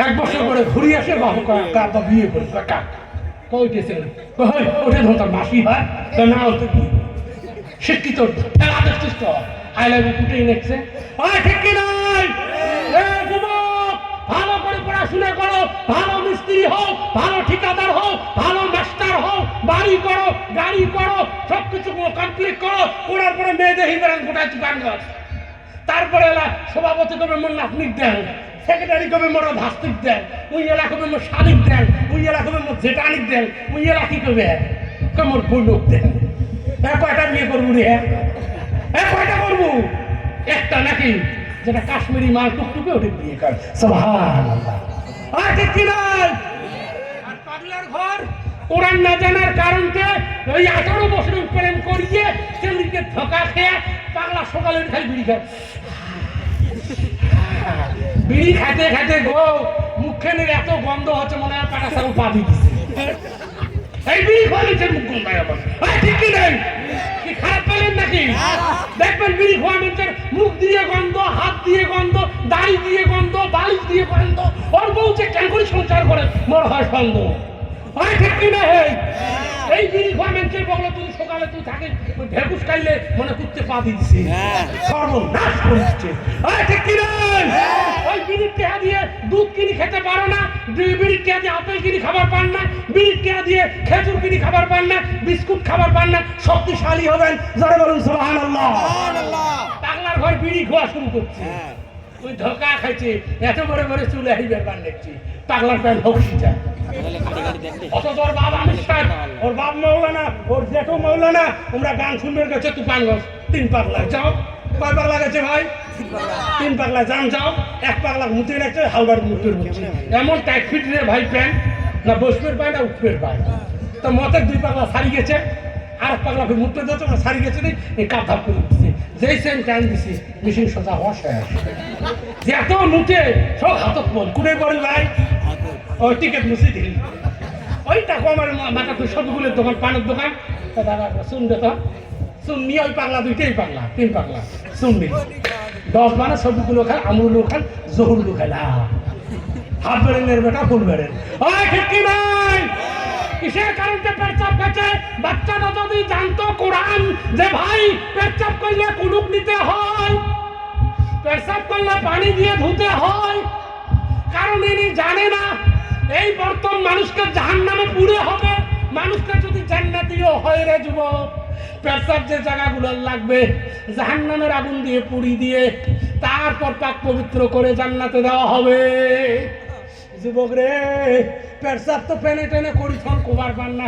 S1: 1 বছর পরে ঘুরি আসে, বাবু কাকা বিয়ে করে কাকা কইতেছে ওঠে ধর তোর মাসি হয় না, হতে কি শিক্ষিত খেলা দেখছিস তো আই লাভ ইউ কুটেই নেছে। ঠিক কি নাই? ভালো করে পড়াশোনা করো, ভালো মিস্ত্রি হোক, ভালো ঠিকাদার হোক, ভালো মাস্টার হোক, বাড়ি করো, গাড়ি করো, সবকিছু কমপ্লিট করো। করার পরে মেয়েদের হিবেরান গোটায় দোকান গাছ। তারপরে এলা সভাপতি কবে মোর নাতনিক দেন, সেক্রেটারি কবে মোর ভাস্তিক দেন, ওই এলা কবে মোর শালিক দেন, ওই এলা কবে মোর জেঠানিক দেন, ওই এলা কি কবে মোর বৈলোক দেন। কয়টা বিয়ে করবো রে? কয়টা করবো? একটা নাকি? যেটা কাশ্মীরি মাল টুকটুকে ওটা বিয়ে কর। সুবহানাল্লাহ। ঠিক কি নাই? আর পাগলার ঘর কোরআন না জানার কারণে ওই 18 বছর প্রেম করিয়ে সেদিকে ধোকা খেয়ে পাগলা সকালে খালি বিড়ি খায়। বিড়ি খাইতে খাইতে গো মুখখানের এত গন্ধ হচ্ছে, মনে হয় পাটা সারু পা দিচ্ছে। এই বিড়ি খাওয়ালে মুখ গন্ধায় আমার। ঠিক কি নাই? কি খারাপ পেলেন নাকি? দেখবেন বিড়ি খাওয়া মানুষের মুখ দিয়ে গন্ধ, হাত দিয়ে গন্ধ, দাড়ি দিয়ে গন্ধ, বালিশ দিয়ে গন্ধ। ওর বউ যে কেন করে সংসার করে মর হয় সন্দেহ। ঠিক কি না? এই বিড়ি খাওয়া মানুষের বগলে তুই সকালে তুই থাকে ঢেকুস খাইলে মনে করতে পা দিচ্ছে, সর্বনাশ করছে। ঠিক কি না? ওই বিড়ির টেহা দিয়ে দুধ কিনে খেতে পারো না, বিড়ির টেহা দিয়ে আপেল কিনে খাবার পান না, বিড়ির টেহা দিয়ে খেজুর কিনে খাবার পান না, বিস্কুট খাবার পান না, শক্তিশালী হবেন। যারা বলুন সুবহানাল্লাহ। পাগলার ঘর বিড়ি খাওয়া শুরু করছে, ওই ধোকা খাইছে, এত বড় বড় চুলে হাইবার পান দেখছি, পাগলার প্যান হকসি যায়। অথচ ওর বাবা আমির, ওর বাপ মৌলানা, ওর জেঠু মৌলানা, তোমরা গান শুনবে গেছে তুফানগঞ্জ 3 পাগলা। যাও, কয় পাগলা গেছে ভাই? তিন পাগলা যান যাও, এক পাগলা মুতে রাখছে হাওড়ার মুতের মধ্যে এমন টাইট ফিট রে ভাই প্যান্ট, না বসবের পায় না উঠবের পায়। তো মতের দুই পাগলা সারি গেছে, আর এক পাগলাকে মুতে দিচ্ছে ওরা সারি গেছে, এই কাপ ধাপ করে উঠছে, যেই সেম টাইম দিছি মেশিন সোজা হওয়া শেষ। যে এত মুতে সব হাতত বল কুড়ে পড়ে ভাই, ওই টিকিট মুছে দিল, ওই টাকা আমার মাথা তো সবগুলোর দোকান, পানের দোকান, দাদা শুনবে তো শুননি, ওই পাগলা দুইটাই পাগলা, তিন পাগলা শুনবি 10 মানে সবগুলো খান, আমরুলো খান, জহুরুলো খান, হাফ বেরেনের বেটা ফুল বেরেন। ওই ঠিক কি নাই? কিসের কারণে পেচ্ছাপ খাচ্ছে? বাচ্চাটা যদি জানতো কোরআন যে ভাই পেচ্ছাপ করলে কুলুপ নিতে হয়, পেচ্ছাপ করলে পানি দিয়ে ধুতে হয়, কারণ ইনি জানে না এই বর্তমান মানুষকে জাহান্নামে পুড়ে হবে, মানুষকে যদি জান্নাতীও হয় রে যুবক, পেচ্ছাপ যে জায়গাগুলো লাগবে জাহান্নামের আগুন দিয়ে পুড়ি দিয়ে তারপর পাক পবিত্র করে জান্নাতে দেওয়া হবে। যুবক রে, পেচ্ছাপ তো পেনে টেনে করি ফোন কোবার পান না।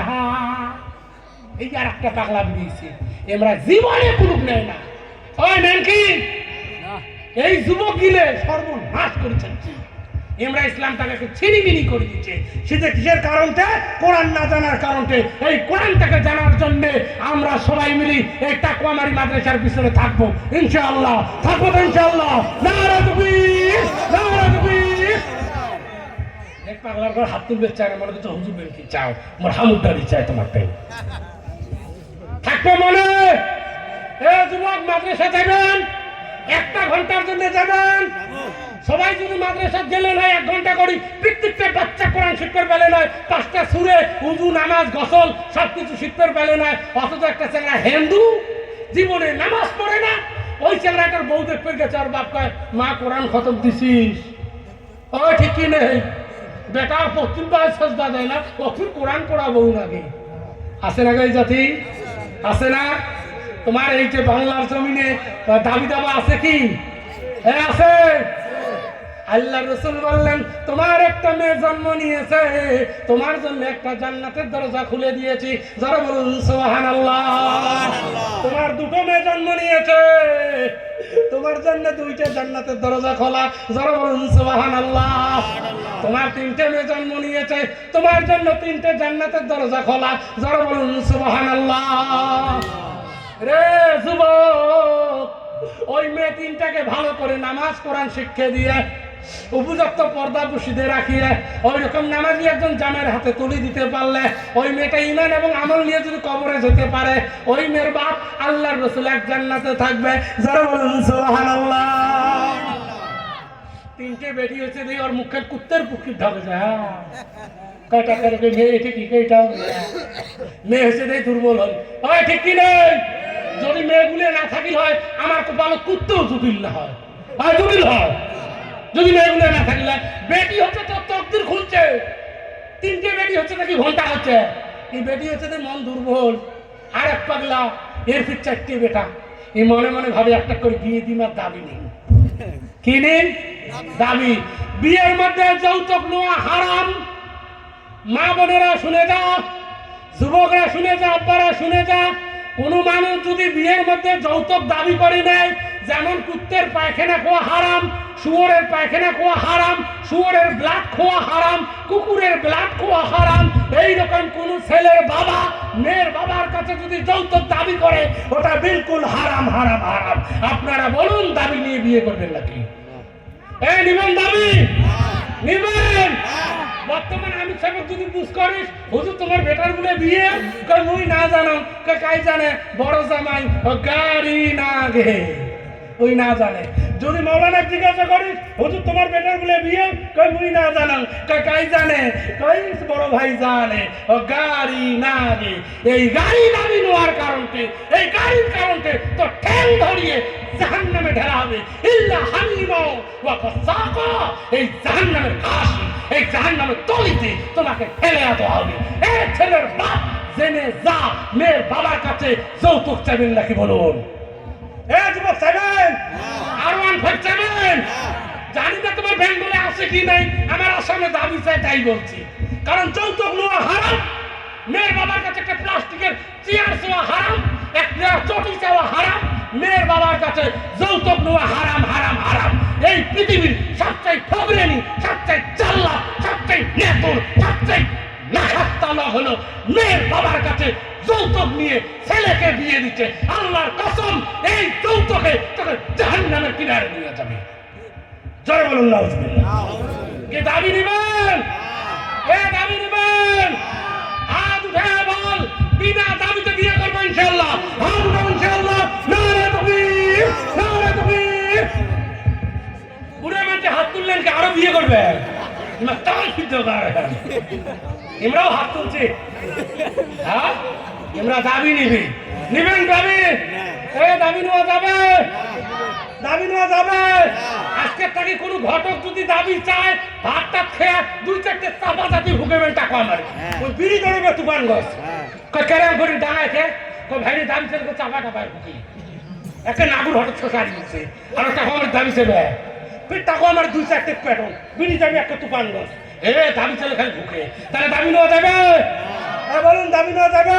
S1: এই আর একটা পাগলা বেরিয়েছে, এমরা জীবনে কুলুপ নেয় না। ওই নেন কি এই যুবক গিলে সর্বনাশ করেছেন, এমরা ইসলামটাকে ছিনিমিনি করে দিচ্ছে। সেটা কিসের কারণে? কোরআন না জানার কারণে। এই কোরআনটাকে জানার জন্য আমরা সবাই মিলি এই টাকুয়ামারি মাদ্রাসার পিছনে থাকবো ইনশাআল্লাহ, থাকবো তো ইনশাআল্লাহ। নারে তাকবীর, নারে তাকবীর। এক পাগলার ঘর হাত তুলবে চায় না, মনে করছে হুজুর কি চাও, মোর হামুদারি চাই তোমার টাইম থাকবে মনে। এ যুবক, মাদ্রাসা যাবেন, 1 ঘন্টার জন্য যাবেন। সবাই যদি মাদ্রাসা গেলে নয় 1 ঘন্টা করি, প্রত্যেকটা বাচ্চা কোরআন শিখতে পেলে নয়, 5টা সুরে উযু নামাজ গোসল সবকিছু শিখতে পেলে নয়, অথচ একটা ছেলে হিন্দু জীবনে নামাজ পড়ে না, ওই ছেলেটার বউ দেখতে গেছে, আর বাপ কয় মা কোরআন খতম দিছিস? ও ঠিকই নেই, বেটা পশ্চিম পায়ে সাজদা দেয় না, কখন কোরআন পড়া বউ নাকি আছে না? এই জাতি আছে না? তোমার এই যে বাংলার জমিনে দাবি দাবা আছে কি? হ্যাঁ আছে। আল্লাহ রাসূল বললেন তোমার একটা মেয়ে জন্ম নিয়েছে, তোমার জন্য একটা জান্নাতের দরজা খুলে দিয়েছি, যারা বলুন সুবহানাল্লাহ। তোমার 2টো মেয়ে জন্ম নিয়েছে, তোমার জন্য 2টা জান্নাতের দরজা খোলা, যারা বলুন সুবহানাল্লাহ। তোমার 3টে মেয়ে জন্ম নিয়েছে, তোমার জন্য 3টে জান্নাতের দরজা খোলা, যারা বলুন সুবহানাল্লাহ। রে যুবক, ওই মেয়ে 3টাকে ভালো করে নামাজ কোরআন শিক্ষা দিয়ে উপযুক্ত পর্দা পুশিদে রাখিয়ে ওই রকম নামাজি একজন জামের হাতে তুলে দিতে পারলে, ওই মেয়েটা ঈমান এবং আমল নিয়ে যদি কবরে যেতে পারে, ওই মেয়ের বাপ আল্লাহর রাসূল এক জান্নাতে থাকবে, যারা বলুন সুবহানাল্লাহ। 3টে বেটি হচ্ছে দিয়ে ওর মুখের কুত্তের পুকুর ঢাকে যায়, কয়টা করে মেয়ে এটা কি কইটা মেয়ে হচ্ছে দিয়ে দুর্বল হল। ওই ঠিক কি নেই? যদি মেয়েগুলো না থাকিল হয় আমার কপালে কুত্তেও জটিল না হয়, আর জটিল হয় যদি মেয়েগুলো না থাকিল। বেটি হচ্ছে তোর তকদির খুলছে, 3টে বেটি হচ্ছে নাকি ঘন্টা হচ্ছে, এই বেটি হচ্ছে মন দুর্বল। আর এক পাগলা এর ফির 4টে বেটা, এই মনে মনে ভাবে একটা করে বিয়ে দিমার দাবি নেই। কি নেই? দাবি। বিয়ের মধ্যে যৌতুক নেওয়া হারাম। মা বোনেরা শুনে যা, যুবকরা শুনে যা, আব্বারা শুনে যা, কোন মানুষ যদি বিয়ের মধ্যে যৌতুক দাবি করে নেয়, যেমন কুত্তের পায়খানা খাওয়া হারাম, শুয়োরের পায়খানা খাওয়া হারাম, শুয়োরের ব্লাড খাওয়া হারাম, কুকুরের ব্লাড খাওয়া হারাম, এইরকম কোন ছেলের বাবা মেয়ের বাবার কাছে যদি যৌতুক দাবি করে, ওটা বিলকুল হারাম হারাম হারাম। আপনারা বলুন দাবি নিয়ে বিয়ে করবেন নাকি? এই নিবেন দাবি? নিবেন? বর্তমানে আমি সব যদি বুঝ করিস হুজুর তোমার বেটার বলে বিয়ে, কই মুই না জানো, কই কাই জানে বড় জামাই গাড়ি না গে, ওই না জানে। যদি মাওলানা জিজ্ঞাসা করিস হুজুর তোমার বেটার বলে বিয়ে, কই মুই না জানো, কই কাই জানে, কই বড় ভাই জানে গাড়ি না গে। এই গাড়ি নামি নেওয়ার কারণে, এই গাড়ির কারণে তো ঠ্যাং ধরিয়ে জাহান্নামে ঢেলা হবে। ইল্লা হামিমা ওয়া কাসাকা, এই জাহান্নামের ঘাস, এই জাহান্নামের তলিতে তোমাকে ফেলে দেওয়া হবে। এই ছেলের বাপ জেনে যা, মেয়ের বাবার কাছে যৌতুক চাইবেন নাকি বলুন? যুবক চাইবেন? আর 1 চাইবেন? জানি না তোমার বেঙ্গলে আছে কি নাই, আমার আসামে দাবি চাই তাই বলছি। কারণ যৌতুক নেওয়া হারাম, মেয়ের বাবার কাছে একটা প্লাস্টিকের চেয়ার চাওয়া হারাম, একটা চটি চাওয়া হারাম, মেয়ের বাবার কাছে যৌতুক নেওয়া হারাম হারাম হারাম। এই পৃথিবীর সবচেয়ে ঠগরেনি, সবচেয়ে চাল্লা, সবচেয়ে নেতুর, সবচেয়ে নাখাত্তালা হলো মেয়ের বাবার কাছে যৌতুক নিয়ে ছেলেকে বিয়ে দিচ্ছে। আল্লাহর কসম, এই যৌতুকে তোকে জাহান্নামের কিনারে নিয়ে যাবে। জয় বলুন নাউজুবিল্লাহ। কে দাবি নেবেন? কে দাবি নেবেন? হাত উঠে বল, বিনা দাবিতে বিয়ে করবো ইনশাআল্লাহ। হাত উঠে ইনশাআল্লাহ। নারে তাকবীর, নারে তাকবীর। বুড়ে মানুষে হাত তুললেন কি আরো বিয়ে করবে? ইমরাও হাত তুলছে। হ্যাঁ, ইমরা দাবি নিবি, নিবেন দাবি? দাবি নেওয়া যাবে, দাবি নেওয়া যাবে। আজকের থেকে কোনো ঘটক যদি দাবি চায়, ভাতটা খেয়ে দুই চারটে চাপা চাপি ভুগেবেন টাকা আমার ওই বিড়ি ধরবে তুফান গছ কেরাম করে ডাঙায় খেয়ে ভাই দাবি চাইলে চাপা টাপায় ভুগি একটা নাগুর হঠাৎ ছসারি দিচ্ছে আর টাকা আমার দাবি চাইবে টাকা আমার দুই চারটে পেটন বিড়ি যাবি একটা তুফান গছ দাবি চাইলে খালি ভুগে তাহলে দাবি নেওয়া যাবে? বলুন দাবি নেওয়া যাবে?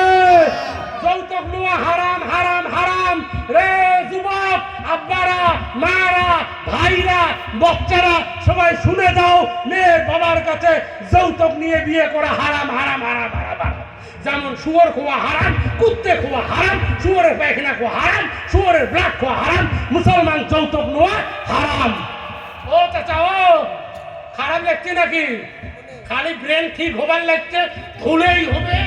S1: যৌতুক নেওয়া হারাম হারাম হারাম রে যুবক, আব্বারা, মারা, ভাইরা, বাচ্চারা সবাই শুনে যাও, মেয়ের বাবার কাছে যৌতুক নিয়ে বিয়ে করা হারাম হারাম হারাম হারাম হারাম। যেমন শুয়োর খোয়া হারাম, কুত্তে খোয়া হারাম, শুয়োরের পায়খানা খোয়া হারাম, শুয়োরের ব্লাড খোয়া হারাম, মুসলমান যৌতুক নেওয়া হারাম। ও চাচা, ও খারাপ লাগছে নাকি? খালি ব্রেন ঠিক হবার লাগছে, ধুলেই হবে।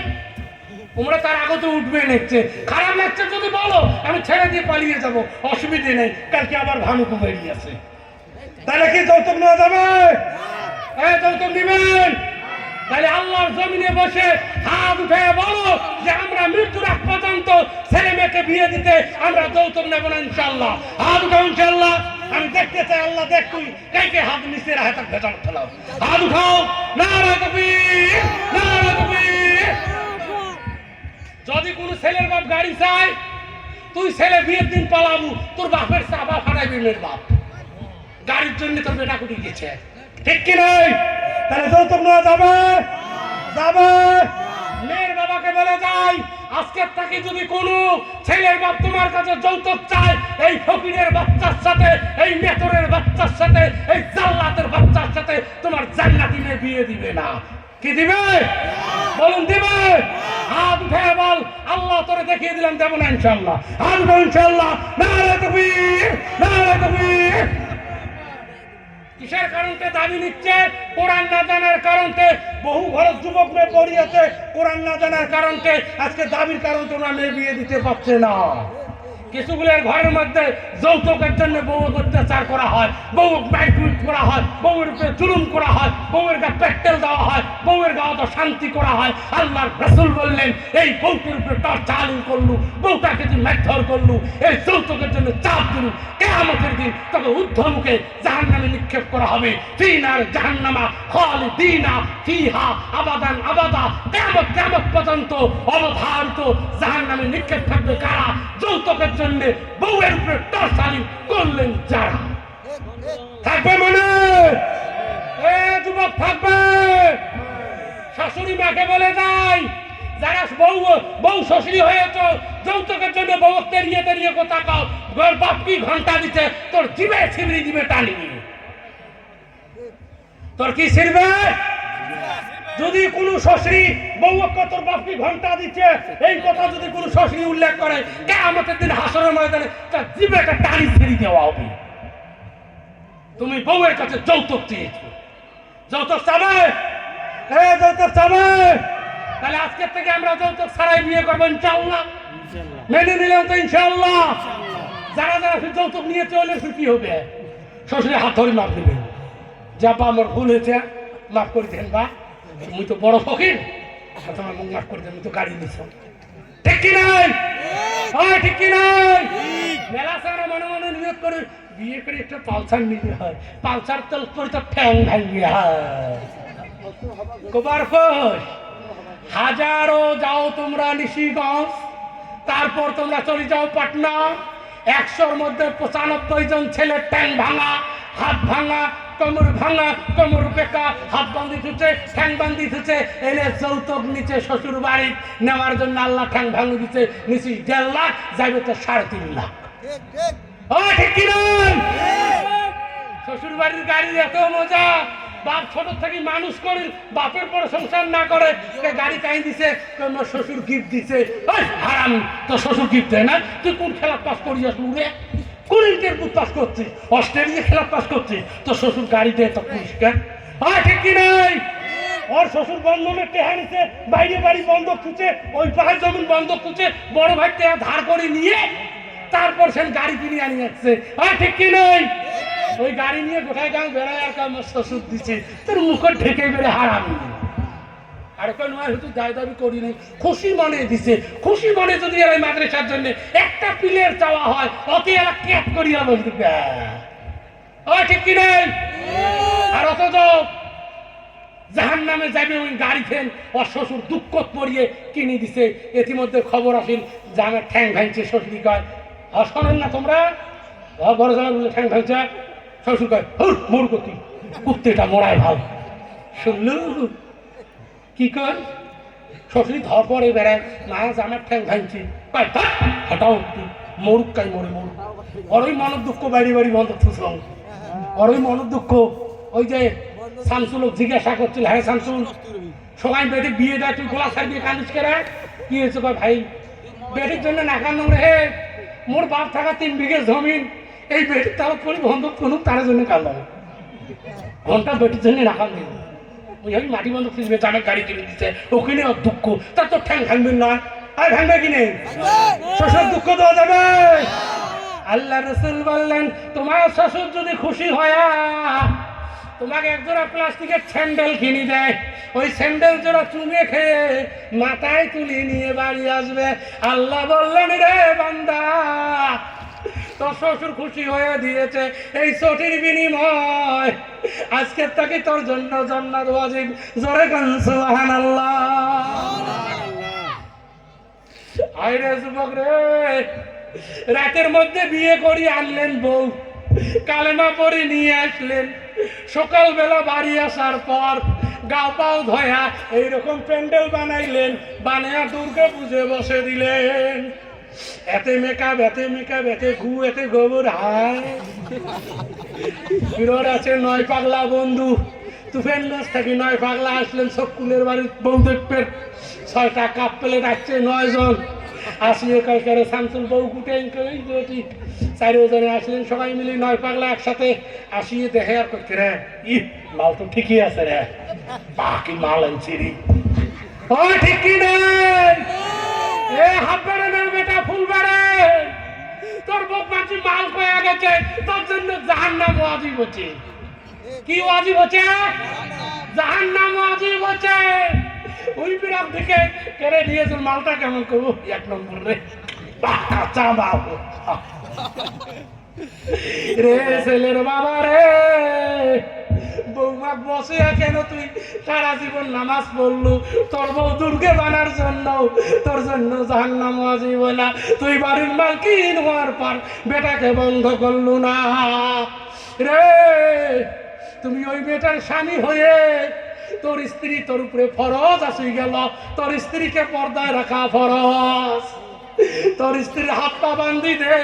S1: তোমরা তার আগতে উঠবে নিচ্ছে, খারাপ লাগছে যদি বলো, আমি ছেড়ে দিয়ে পালিয়ে যাব, অসুবিধে নেই। কালকে আবার ভানুকু বেরিয়ে আছে, তাহলে কি যৌতুক নেওয়া যাবে? যৌতুক দিবেন? তাহলে আল্লাহর জমিনে বসে হাত উঠে বলো যে আমরা মৃত্যুর আগ পর্যন্ত ছেলে মেয়েকে বিয়ে দিতে আমরা যৌতুক নেব না ইনশাআল্লাহ। হাত উঠাও ইনশাআল্লাহ। আমি দেখতে চাই, আল্লাহ দেখ তুই কাইকে হাত নিচে হাতে ভেজাল ফেলাও। হাত উঠাও, নারে তাকবীর, নারে তাকবীর। যদি কোনো ছেলের বাপ গাড়ি চায়, তুই ছেলে বিয়ের দিন পালাবু, তোর বাপের চাপা ফাটাইবি মেয়ের বাপ, গাড়ির জন্য তোর বেটা কুটি গেছে, ঠিক কি নাই? তাহলে যৌতুক নেওয়া যাবে? যাবে। মেয়ের বাবাকে বলে যাই, আজকের থেকে যদি কোনো ছেলের বাপ তোমার কাছে যৌতুক চায়, এই ফকিরের বাচ্চার সাথে, এই মেতরের বাচ্চার সাথে, এই জাল্লাতের বাচ্চার সাথে তোমার জান্নাতি মেয়ে বিয়ে দিবে না। কি দিবে? বলুন দিবে? হাত উঠে বল, আল্লাহ তোরে দেখিয়ে দিলাম দেব না ইনশাআল্লাহ। হাত উঠে ইনশাআল্লাহ। নারে তাকবীর, নারে তাকবীর। কিসের কারণে দাবি নিচ্ছে? কোরআন না জানার কারণে। বহু ঘরের যুবক মেয়ে পড়িয়েছে, কোরআন না জানার কারণে আজকে দাবির কারণ তোমরা মেয়ে বিয়ে দিতে পারছে না। কিছুগুলোর ঘরের মধ্যে যৌতুকের জন্য বউ অত্যাচার করা হয়, বউ মারপিট করা হয়, বউয়ের উপরে জুলুম করা হয়, বউয়ের গা পেট্টেল দেওয়া হয়, বউয়ের গা অত শান্তি করা হয়। আল্লাহর রাসূল বললেন, এই বউটির উপরে চালু করলু, বউটাকে যে মারধর করলু, এই যৌতুকের জন্য চাপ দিলু, কিয়ামতের দিন তবে ঊর্ধ্বমুখে জাহান্নামে নিক্ষেপ করা হবে। ফিনার জাহান্নামা খালিদিনা ফিহা আবাদান আবাদা। কিয়ামত পর্যন্ত অবধারিত জাহান্নামে নিক্ষেপ থাকবে কারা? যৌতুকের জন্য বউয়ের উপরে টর্চারিং করলেন যারা। থাকবে মনে? যুবক থাকবে। শাশুড়ি মাকে বলে যায়, যারা বউ শ্বশুরি হয়েছ, যৌতুকের জন্য বউ তেরিয়ে তেরিয়ে কথা কাও, বাপ কি ঘন্টা দিচ্ছে, তোর জিবে ছিবড়ি দিবে টানি, তোর কি ছিড়বে? যদি কোনো শ্বশুরি বউকে তোর বাপ কি ঘন্টা দিচ্ছে, এই কথা যদি কোনো শ্বশুরি উল্লেখ করে, কিয়ামতের দিন হাসরের ময়দানে তার জিবে একটা টানি ছিড়ি দেওয়া হবে। তুমি বউয়ের কাছে যৌতুক চেয়েছো, যৌতুক চাবে? যৌতুক চাবে? তাহলে আজকের থেকে আমরা যৌতুক ছাড়াই বিয়ে করবো ইনশাআল্লাহ। মেনে নিলাম তো ইনশাআল্লাহ। যারা যারা যৌতুক নিয়ে চলে কি হবে? শ্বশুরে হাত ধরে মাপ দেবে, যা বা আমার ভুল হয়েছে মাফ করে দেন, বা মুই তো বড় ফকির, তোমার মুখ মাফ করে দেন, মুই তো গাড়ি নিছ, ঠিক কি নাই? ঠিক কি নাই? মেলা সারা মনে মনে নিয়োগ করে বিয়ে করে একটা পালসার নিতে হয়, পালসার তেল করে তো ঠ্যাং ভাঙবে। গোবার ফোস হাজারো যাও তোমরা নিশিগঞ্জ, তারপর তোমরা চলে যাও পাটনা, 100-র মধ্যে 95 জন ছেলের ঠ্যাং ভাঙা, হাত ভাঙা, কোমর ভাঙা, কোমর বেঁকা, হাত বান্ধি থুচ্ছে, ঠ্যাং বান্ধি থুচ্ছে, এনে যৌতুক নিচে শ্বশুর বাড়ি নেওয়ার জন্য আল্লাহ ঠ্যাং ভাঙি দিচ্ছে, নিচে 1.5 লাখ, যাইবে তো 3.5 লাখ। ঠিক কি নয়? শ্বশুর বাড়ির গাড়ির এত মজা, বাপ ছোট থেকে মানুষ করে বাপের পরে সংসার না করে গাড়ি কাই দিছে, শ্বশুর গিফট দিছে। হারাম, তো শ্বশুর গিফট দেয় না? তুই কোন খেলা পাস করি আসলু রে? কোন ইন্টারভিউ পাস করছিস? অস্ট্রেলিয়া খেলা পাস করছিস, তো শ্বশুর গাড়ি দেয় তো পুরস্কার। ঠিক কি নাই? ওর শ্বশুর বন্ধনের টেহা নিচ্ছে, বাইরে বাড়ি বন্ধক খুঁজে, ওই পাহাড় জমিন বন্ধক খুঁজে, বড় ভাই টেহা ধার করে নিয়ে তারপর সে গাড়ি কিনে আনি যাচ্ছে। ঠিক কি নয়? ওই গাড়ি নিয়ে গোটায় গাঁও বেড়ায় আর আমার শ্বশুর দিচ্ছে, তোর মুখে ঢেকে বেড়ে হারাম। আর কেউ নয় হয়তো দায় দাবি করি নাই, খুশি মনে দিছে। খুশি মনে যদি এর মাদ্রাসার জন্য একটা প্লেয়ার চাওয়া হয়, অতি এরা ক্যাপ করিয়া বলতে ঠিক কি নয়? আর অথচ জাহান নামে যাবে ওই গাড়ি ফেন ওর শ্বশুর দুঃখ পড়িয়ে কিনে দিছে। ইতিমধ্যে খবর আসিল যে আমার ঠ্যাং ভাঙছে। শ্বশুরি কয়, শোনেন না তোমরা? বড় জামা বলে ঠ্যাং ভাঙছে। শ্বশুর কয়, মোর গতি কুত্তেটা মরায় ভাব। শুনলু কি কর? শ্বশুরি ধর পরে বেড়ায়, না আমার ঠ্যাং ভাঙছে। হটাও মরুক, কাই মরে মরুক। ওর ওই মনের দুঃখ বাড়ি বাড়ি বন্ধ থুসলাম। ওর ওই মনের দুঃখ। ওই যে শামসুল জিজ্ঞাসা করছিল, হ্যাঁ শামসুল, সবাই বেটে বিয়ে দেয়, তুই গোলা ছাড় দিয়ে কান্দিস করে? কি হয়েছে? ভাই বেটির জন্য না কান্দ রে, মোর বাপ থাকা 3 বিঘে জমিন, এই বেটির তারা পরি বন্ধক করুক, তার জন্য কান্দাব। ঘন্টা বেটির জন্য না কান্দি, ওই আমি মাটি বন্ধক খুঁজবে, তাদের গাড়ি কিনে দিচ্ছে, ওখানে ওর দুঃখ। তার তো ঠ্যাং ভাঙবেন নয়, আর ভাঙবে কি নেই? শ্বশুর দুঃখ দেওয়া যাবে? আল্লাহ রসুল বললেন, তোমার শ্বশুর যদি খুশি হয় তোমাকে একজোড়া প্লাস্টিকের স্যান্ডেল কিনে দেয়, ওই স্যান্ডেল জোড়া চুমে খেয়ে মাথায় তুলি নিয়ে বাড়ি আসবে। আল্লাহ বললেন, রে বান্দা, তোর শ্বশুর খুশি হয়ে দিয়েছে, এই ছটির বিনিময় আজকের থেকে তোর জন্য জান্নাত ওয়াজিব। জোরে কান সুবহানাল্লাহ। আইরে যুবক রে, রাতের মধ্যে বিয়ে করি আনলেন বউ, কালেমা পরে নিয়ে আসলেন, সকালবেলা বাড়ি আসার পর গা পাও ধয়া এইরকম প্যান্ডেল বানাইলেন, বানায়া দুর্গা পুজো বসে দিলেন। এতে মেকআপ, এতে মেকআপ, এতে ঘু, এতে গোবর। হায় ফিরোর আছে 9 পাগলা বন্ধু, তুফানগঞ্জ থেকে 9 পাগলা আসলেন সকুলের বাড়ির বউ দেখবেন। 6টা কাপ প্লেট আসছে, 9 জন আসিয়ে করে শামসুল বউ কুটে 4 জনে আসলেন, সবাই মিলে 9 পাগলা একসাথে আসিয়ে দেখে আর করছে, রে ই মাল তো ঠিকই আছে রে, বাকি মাল আনছি রে। ও ঠিক কি নেই? এ হাত বেড়ে নেই বেটা, ফুল বেড়ে। তোর বউ মাঝি মাল কয়ে গেছে, তোর জন্য জাহান্নাম ওয়াজিব হচ্ছে। কি ওয়াজিব হচ্ছে? জাহান্নাম ওয়াজিব হচ্ছে। ওই বিরাম থেকে কেড়ে নিয়েছে, মালটা কেমন করবো? 1 নম্বর রে, কাঁচা বাপ রে, ছেলের বাবা রে। বৌমা বসে কেন তুই সারা জীবন নামাজ পড়লু, তোর বউ দুর্গে বানার জন্য, তোর জন্য জাহান্নাম ওয়াজিব না। তুই বাড়ির মালকিন হওয়ার পর বেটাকে বন্ধ করলু না রে। তুমি ওই বেটার স্বামী হয়ে তোর স্ত্রী তোর উপরে ফরজ আসি গেল, তোর স্ত্রীকে পর্দায় রাখা ফরজ। তোর স্ত্রীর হাত পা বান্ধি দে,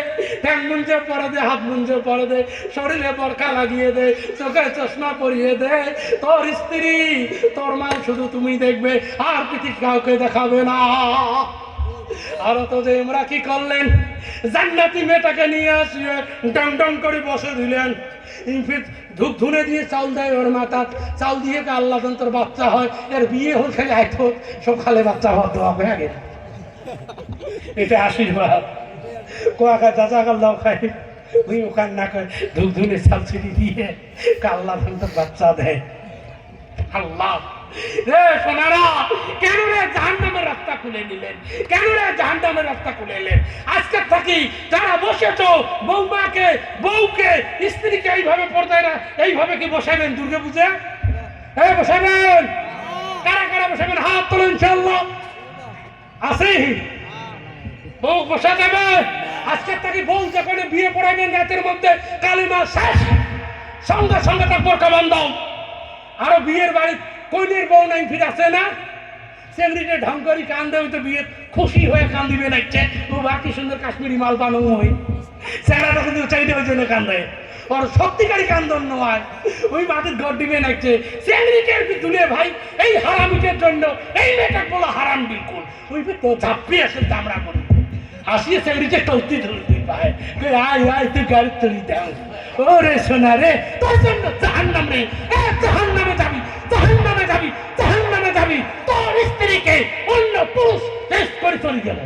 S1: ঠ্যাং মুঞ্জে পরে দে, হাত মুঞ্জে পরে দে, শরীরে বরকা লাগিয়ে দে, চোখে চশমা পরিয়ে দে। তোর স্ত্রী, তোর মাল শুধু তুমি দেখবে, আর পৃথিবী কাউকে দেখাবে না। আর তো যে আমরা কি করলেন, জান্নাতি মেয়েটাকে নিয়ে আসিয়ে ডং ডং করে বসে দিলেন। ধূপ ধুনে দিয়ে চাউল দেয় ওর মাথা, চাউল দিয়ে আল্লাহ তোর বাচ্চা হয়। এর বিয়ে হল খালি আইত সকালে বাচ্চা হওয়া দেওয়া হয়ে গেল, এটা আশীর্বাদ। কোয়াকা চাচা কাল্লাও খাই, ওই ওখান না করে ধূপ ধুনে চাল ছিটি দিয়ে আল্লাহ তোর বাচ্চা দেয়। আল্লাহ রে সোনারা, কেন রে জাহান্নামের রাস্তা খুলে নিলেন? কেন রে জাহান্নামের রাস্তা খুলে এলেন? আজকে থাকি যারা বসেছো, বৌমাকে, বউকে, স্ত্রীকে এইভাবে পর্দায় না, এইভাবে কি বসাবেন দুর্গা পূজা? হ্যাঁ বসাবেন? কারা কারা বসাবেন? হাত তোলেন ইনশাআল্লাহ। আছে বউ বসা যাবে? আজকে থাকি বউ যখন বিয়ে পড়াবেন, রাতের মধ্যে কালিমা শেষ, সঙ্গে সঙ্গে তার বোরকা বান্ধাও। আরো বিয়ের বাড়ি কইনের বউ নাই ফির আছে না, সেগুলিকে ঢং করি কান্দে, তো বিয়ে খুশি হয়ে কান্দিবে লাগছে। ও বাকি সুন্দর কাশ্মীরি মাল বানো হই চেহারাটা কিন্তু চাইতে ওই জন্য কান্দে, ওর সত্যিকারী কান্দন নয়, ওই মাটির ঘর ডিবে নাকছে স্যাংরিকের তুলে ভাই এই হারামিকের জন্য এই মেয়েটা বলো হারাম বিলকুল ওই তো ঝাপড়ি আসে চামড়া করে আসিয়ে স্যাংরিকে টলতি ধরতে পায় আয় আয় তুই গাড়ি তুলি দাও ও রে সোনা রে তোর জন্য জাহান্নাম রে জাহান্নামে যাবি জাহান্নামে যাবি জাহান্নামে যাবি তোর স্ত্রীকে অন্য পুরুষ শেষ করে চলে গেল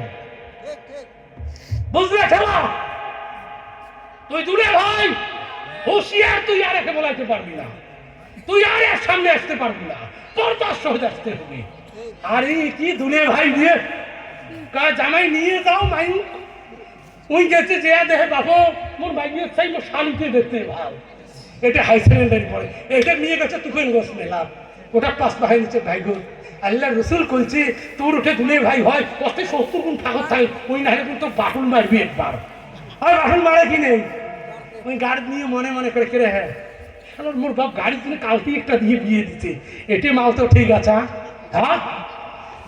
S1: বুঝলে খেলা তুই দূরে ভাই হুঁশিয়ার তুই আর একে বলাইতে পারবি না তুই আর এর সামনে আসতে পারবি না পর্দার সহজে আসতে হবে আরে কি দূরে ভাই দিয়ে জামাই নিয়ে যাও মাই ওই গেছে যে দেখে বাবু মোর মাইয়ে চাই মোর শালিকে দেখতে ভাই এটা হাই সেকেন্ডারি পড়ে এটা নিয়ে গেছে তুকেন গোস মেলা ওটা পাঁচ ভাই নিচ্ছে ভাই গো আল্লাহ রসুল কইছে তোর উঠে দুলে ভাই হয় কষ্টে 70 গুণ ঠাকুর থাকে ওই না হলে কিন্তু বাটুল মারবি একবার হয় বাটুল মারে কি নেই ওই গাড়ি নিয়ে মনে মনে করে কেড়ে হ্যাঁ মোর বাপ গাড়ি কিনে কালকে একটা দিয়ে বিয়ে দিচ্ছে এটি মাল তো ঠিক আছে হ্যাঁ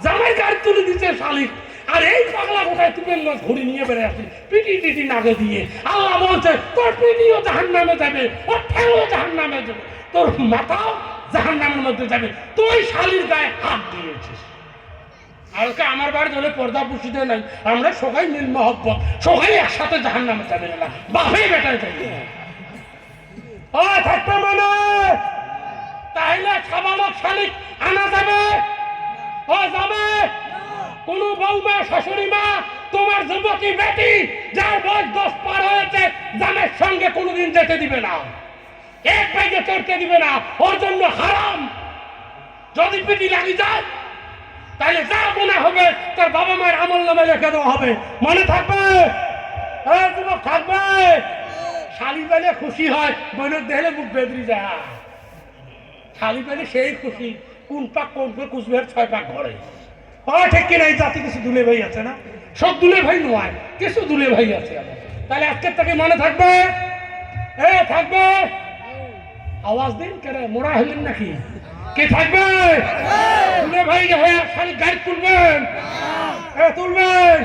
S1: জামাই গাড়ি তুলে দিচ্ছে শালিক আর এই পাগলা কোথায় তুলে ঘুরি নিয়ে বেড়ে আসছে পিটি টিটি নাগে দিয়ে আল্লাহ বলছে তোর পিটিও জাহান্নামে যাবে ওর ঠেলও জাহান্নামে যাবে তোর মাথাও জাহান্নামের মধ্যে যাবে তুই শালির গায়ে হাত দিয়েছিস আর ওকে আমার বাড়ি ধরে পর্দা পুষিতে নাই আমরা সবাই নীল মহব্বত সবাই একসাথে জাহান্নামে যাবে না বাপে বেটায় যাবে ও থাকতে মানে তাহলে সাবালক শালিক আনা যাবে ও যাবে কোন বৌমা শাশুড়ি মা তোমার যুবতী বেটি যার বয়স 10 পার হয়েছে জামের সঙ্গে কোনোদিন যেতে দিবে না এক পাইতে চড়তে দিবে না ওর জন্য হারাম যদি পিটি লাগি যায় তাহলে যা মনে হবে তার বাবা মায়ের আমল নামে লেখা দেওয়া হবে মনে থাকবে যুবক থাকবে শালি পেলে খুশি হয় বোনের দেখলে মুখ বেদরি যায় শালি পেলে সেই খুশি কোন পাক কোন কুচবিহার 6 পাক ঘরে ঠিক কিনা এই জাতি কিছু দুলে ভাই আছে না সব দুলে ভাই নয় কিছু দুলে ভাই আছে তাহলে আজকের থেকে মনে থাকবে থাকবে আওয়াজ দিন কেন মোড়া হলেন নাকি কে থাকবে দুলে ভাই খালি গাড়ি তুলবেন তুলবেন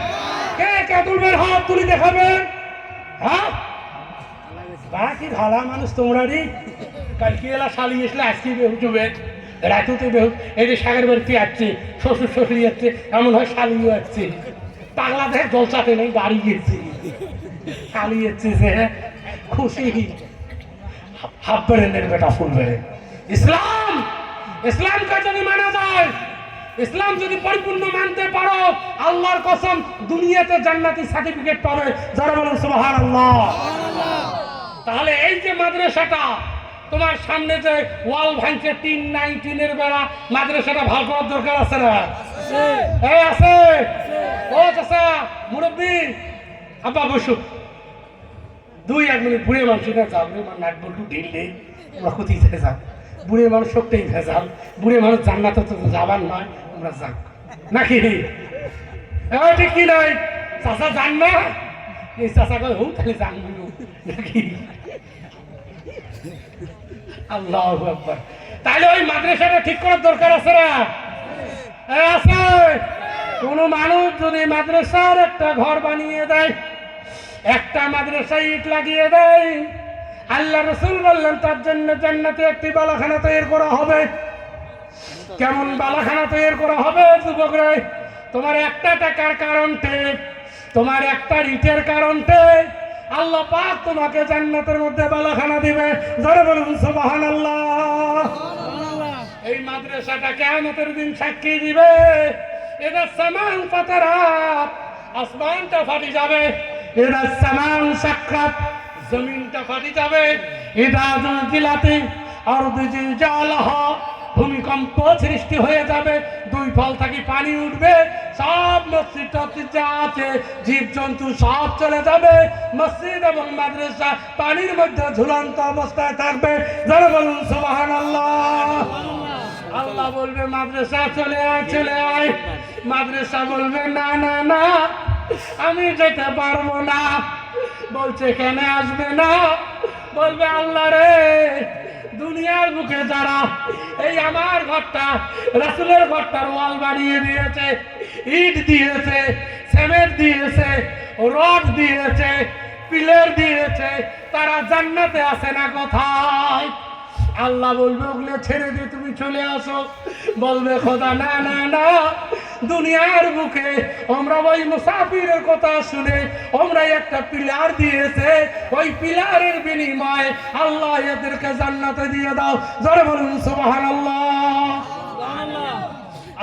S1: কে কে তুলবেন হাত তুলে দেখাবেন হ্যাঁ বাকি ভালা মানুষ তোমরারই কালকে এলা শালি এসলে আজকে বেহুটবে রাতুতে বেহু এই যে সাগর বাড়িতে আসছে শ্বশুর শ্বশুরি যাচ্ছে এমন হয় শালিও আসছে পাগলা দেখে জলচাতে নেই গাড়ি গেছে শালি যাচ্ছে যে খুশি হাফ বেরেন্ডের বেটা ফুল বেড়ে ইসলাম ইসলামকে যদি মানা যায় ইসলাম যদি পরিপূর্ণ মানতে পারো আল্লাহর কসম দুনিয়াতে জান্নাতি সার্টিফিকেট পাবে যারা বলেন সুবহানাল্লাহ তাহলে এই যে মাদ্রাসাটা তোমার সামনে যে ওয়াল ভাঙছে 319 এর বেড়া মাদ্রাসাটা ভালো করার দরকার আছে না আছে ও চাচা মুরব্বী আব্বা বসু 2-1 মিনিট বুড়ে মানুষ না যাও বুড়ে মানুষ নাট বল্টু ঢিল নেই আমরা কোথায় যাই বুড়ে মানুষ সবটাই ভেজাল বুড়ে মানুষ জান্নাতে তো যাবার নয় আমরা যাক নাকি ঠিক কি নয় চাচা যান না এই চাচা কয় হোক তাহলে যান নাকি আল্লাহু আকবার তাহলে ওই মাদ্রাসাটা ঠিক করার দরকার আছে না আছে কোন মানুষ যদি মাদ্রাসার একটা ঘর বানিয়ে দেয় একটা মাদ্রাসায় ইট লাগিয়ে দেয় আল্লাহ রাসূল বললেন তার জন্য জান্নাতে একটি বালাখানা তৈরি করা হবে কেমন বালাখানা তৈরি করা হবে যুবকরা তোমার একটা টাকার কারণে তোমার একটা ইটের কারণে আল্লাহ পাক তোমাকে জান্নাতের মধ্যে বালাখানা দিবে যারা বলুন সুবহানাল্লাহ এই মাদ্রাসাটা কিয়ামতের দিন সাক্ষী দিবে এটা সামান ফাতারাত আসমানটা ফাটি যাবে এটা সামান সাক্ষাৎ জমিনটা ফাটি যাবে এটা জুলজিলাতি আরদু জিলজালাহা ভূমিকম্প সৃষ্টি হয়ে যাবে দুই ফল থেকে পানি উঠবে সব মসজিদ যা আছে জীবজন্তু সব চলে যাবে মসজিদ এবং মাদ্রাসা পানির মধ্যে ঝুলন্ত অবস্থায় থাকবে যারা বলুন সুবহানাল্লাহ আল্লাহ বলবে মাদ্রাসা চলে আয় মাদ্রাসা বলবে না না না আমি যেতে পারবো না বলছে কেন আসবে না বলবে আল্লাহ রে দুনিয়ার বুকে যারা এই আমার ঘরটা রাসূলের ঘরটার ওয়াল বানিয়ে দিয়েছে ইট দিয়েছে সিমেন্ট দিয়েছে রড দিয়েছে পিলার দিয়েছে, তারা জান্নাতে আছে না কোথায়? আল্লাহ বলবে ওগুলো ছেড়ে দিয়ে তুমি চলে আসো। বলবে খোদা না না না, দুনিয়ার বুকে আমরা ওই মুসাফিরের কথা শুনে আমরা একটা পিলার দিয়েছে, ওই পিলারের বিনিময়ে আল্লাহ এদেরকে জান্নাতে দিয়ে দাও। জোরে বলুন সুবহানাল্লাহ।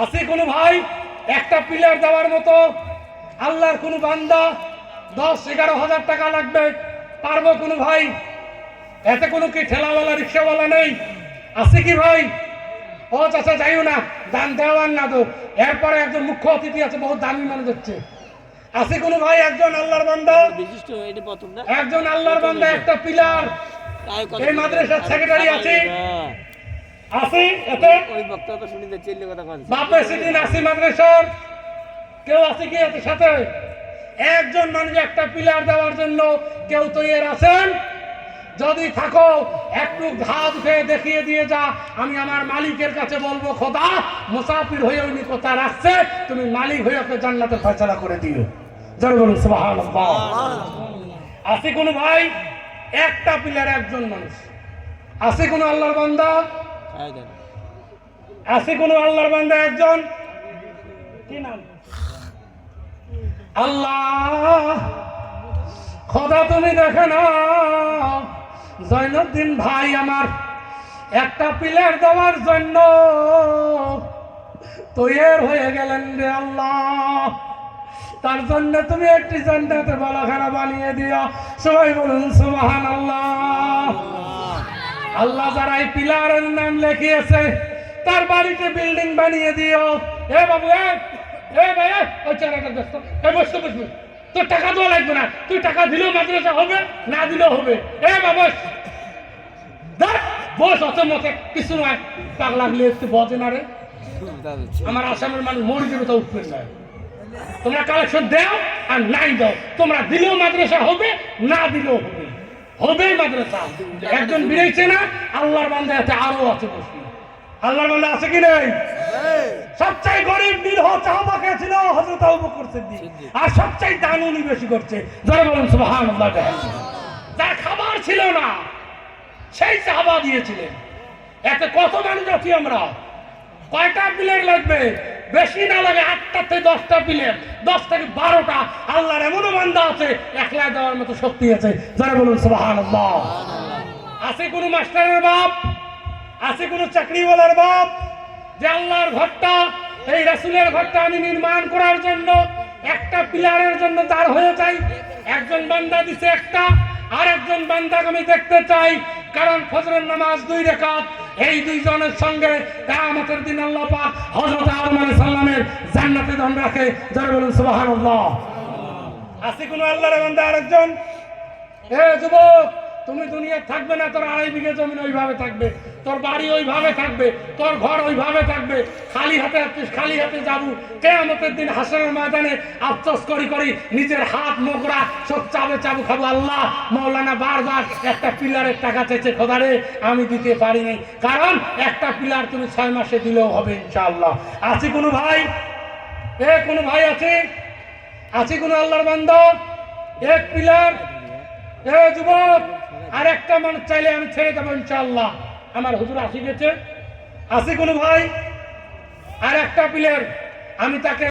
S1: আছে কোনো ভাই একটা পিলার দেওয়ার মতো? আল্লাহর কোনো বান্দা 10-11 হাজার টাকা লাগবে, পারবো কোনো ভাই? এতে কোনো কি ঠেলাওয়ালা রিক্সাওয়ালা নেই? আছে কি ভাই? ও চাচা যাইও না, দান দেওয়ার না তো। এরপরে একজন মুখ্য অতিথি আছে, বহুত দামি মানুষ হচ্ছে। আছে কোনো ভাই একজন আল্লাহর বান্দা? একজন আল্লাহর বান্দা একটা পিলার। এই মাদ্রাসার সেক্রেটারি আছে? আছে এতে ওই বক্তব্য শুনি যে চিল্লি কথা কয় বাপে সেদিন আছে মাদ্রাসার কেউ আছে কি এর সাথে? একজন মানুষ একটা পিলার দেওয়ার জন্য কেউ তৈরি আছেন? যদি থাকো একটু হাত উঠে দেখিয়ে দিয়ে যা, আমি আমার মালিকের কাছে বলবো খোদা মুসাফির হয়ে উনি কথা রাখছে, তুমি মালিক হয়ে ওকে জান্নাতের ফয়সালা করে দিও। জোরে বলুন সুবহানাল্লাহ। আছে কোন ভাই একটা পিলার একজন মানুষ? আছে কোন আল্লাহর বান্দা? আছে কোন আল্লাহর বান্দা একজন? কি নাম? আল্লাহ খোদা তুমি দেখে না, জয়নুদ্দিন ভাই আমার একটা পিলার দেওয়ার জন্য তৈরি হয়ে গেলেন রে আল্লাহ, তার জন্য তুমি একটি জান্নাতে বালাখানা বানিয়ে দিও। সবাই বলুন সুবহানাল্লাহ। আল্লাহ যারা এই পিলারের নাম লিখিয়েছে তার বাড়িতে বিল্ডিং বানিয়ে দিও। এ বাবু এ ভাই ওই চারাটা ব্যস্ত বসতে বসবে, তোর টাকা দেওয়া লাগবে না, তুই টাকা দিলেও মাদ্রাসা হবে, না দিলেও হবে। এ বাবা বস, অত মতে কিছু নয়, পাক লাগলে একটু বসে না রে। আমার আসামের মানুষ মরে যাবে তো উঠবে না। তোমরা কালেকশন দাও আর নাই দাও, তোমরা দিলেও মাদ্রাসা হবে, না দিলেও হবে, হবে মাদ্রাসা। একজন বেরিয়েছে না, আল্লাহর বান্দা আছে, আরো আছে বসে। আল্লাহর বান্দা আছে কি নেই? সবচেয়ে গরিব নিরহ সাহাবাকে ছিল হযরত আবু বকর সিদ্দিক, আর সবচেয়ে দান উনি বেশি করছে। যারা বলেন সুবহানাল্লাহ। যার খাবার ছিল না সেই সাহাবা দিয়েছিলেন। এতে কত মানুষ আছি আমরা? কয়টা পিলার লাগবে? বেশি না লাগে 8টা থেকে 10টা পিলার, 10 থেকে 12টা। আল্লাহর এমনও বান্দা আছে একলা দেওয়ার মতো শক্তি আছে। যারা বলুন সুবহানাল্লাহ। আছে কোন মাস্টারের বাপ, আছে কোন চাকরিওয়ালার বাপ যে আল্লাহর ঘরটা, এই রাসূলের ঘরটা আমি নির্মাণ করার জন্য একটা পিলারের জন্য দাঁড় হয়ে যাই? একজন বান্দা দিছে একটা, আর একজন বান্দাকে আমি দেখতে চাই, কারণ ফজরের নামাজ 2 রাকাত। এই দুইজনের সঙ্গে কিয়ামতের দিন আল্লাহ পাক হযরত আদম আলাইহিস সালামের জান্নাতে দান রাখে। যারা বলেন সুবহানাল্লাহ। আছে কোন আল্লাহর বান্দা আরেকজন? এ যুবক, তুমি দুনিয়া থাকবে না, তোর 2.5 বিঘা জমি ওইভাবে থাকবে, তোর বাড়ি ওইভাবে থাকবে, তোর ঘর ওইভাবে থাকবে। খালি হাতে আসছিস, খালি হাতে যাবো। কিয়ামতের দিন হাসরের ময়দানে আফসোস করি করি নিজের হাত মোগরা সব চাবে চাবু খাবো। আল্লাহ মাওলানা বারবার একটা পিলারের টাকা চেয়েছে, খোদা রে আমি দিতে পারিনি, কারণ একটা পিলার তুমি 6 মাসে দিলেও হবে ইনশাআল্লাহ। আছে কোনো ভাই? এ কোনো ভাই আছে? আছে কোনো আল্লাহর বান্দা? এক পিলার। এ যুবক, আর একটা মানুষ চাইলে আমি ছেড়ে দেবো ইনশাআল্লাহ, আমার হুজুর আসি গেছে। আছে কোনো ভাই? আর একটা পিলার আমি তাকে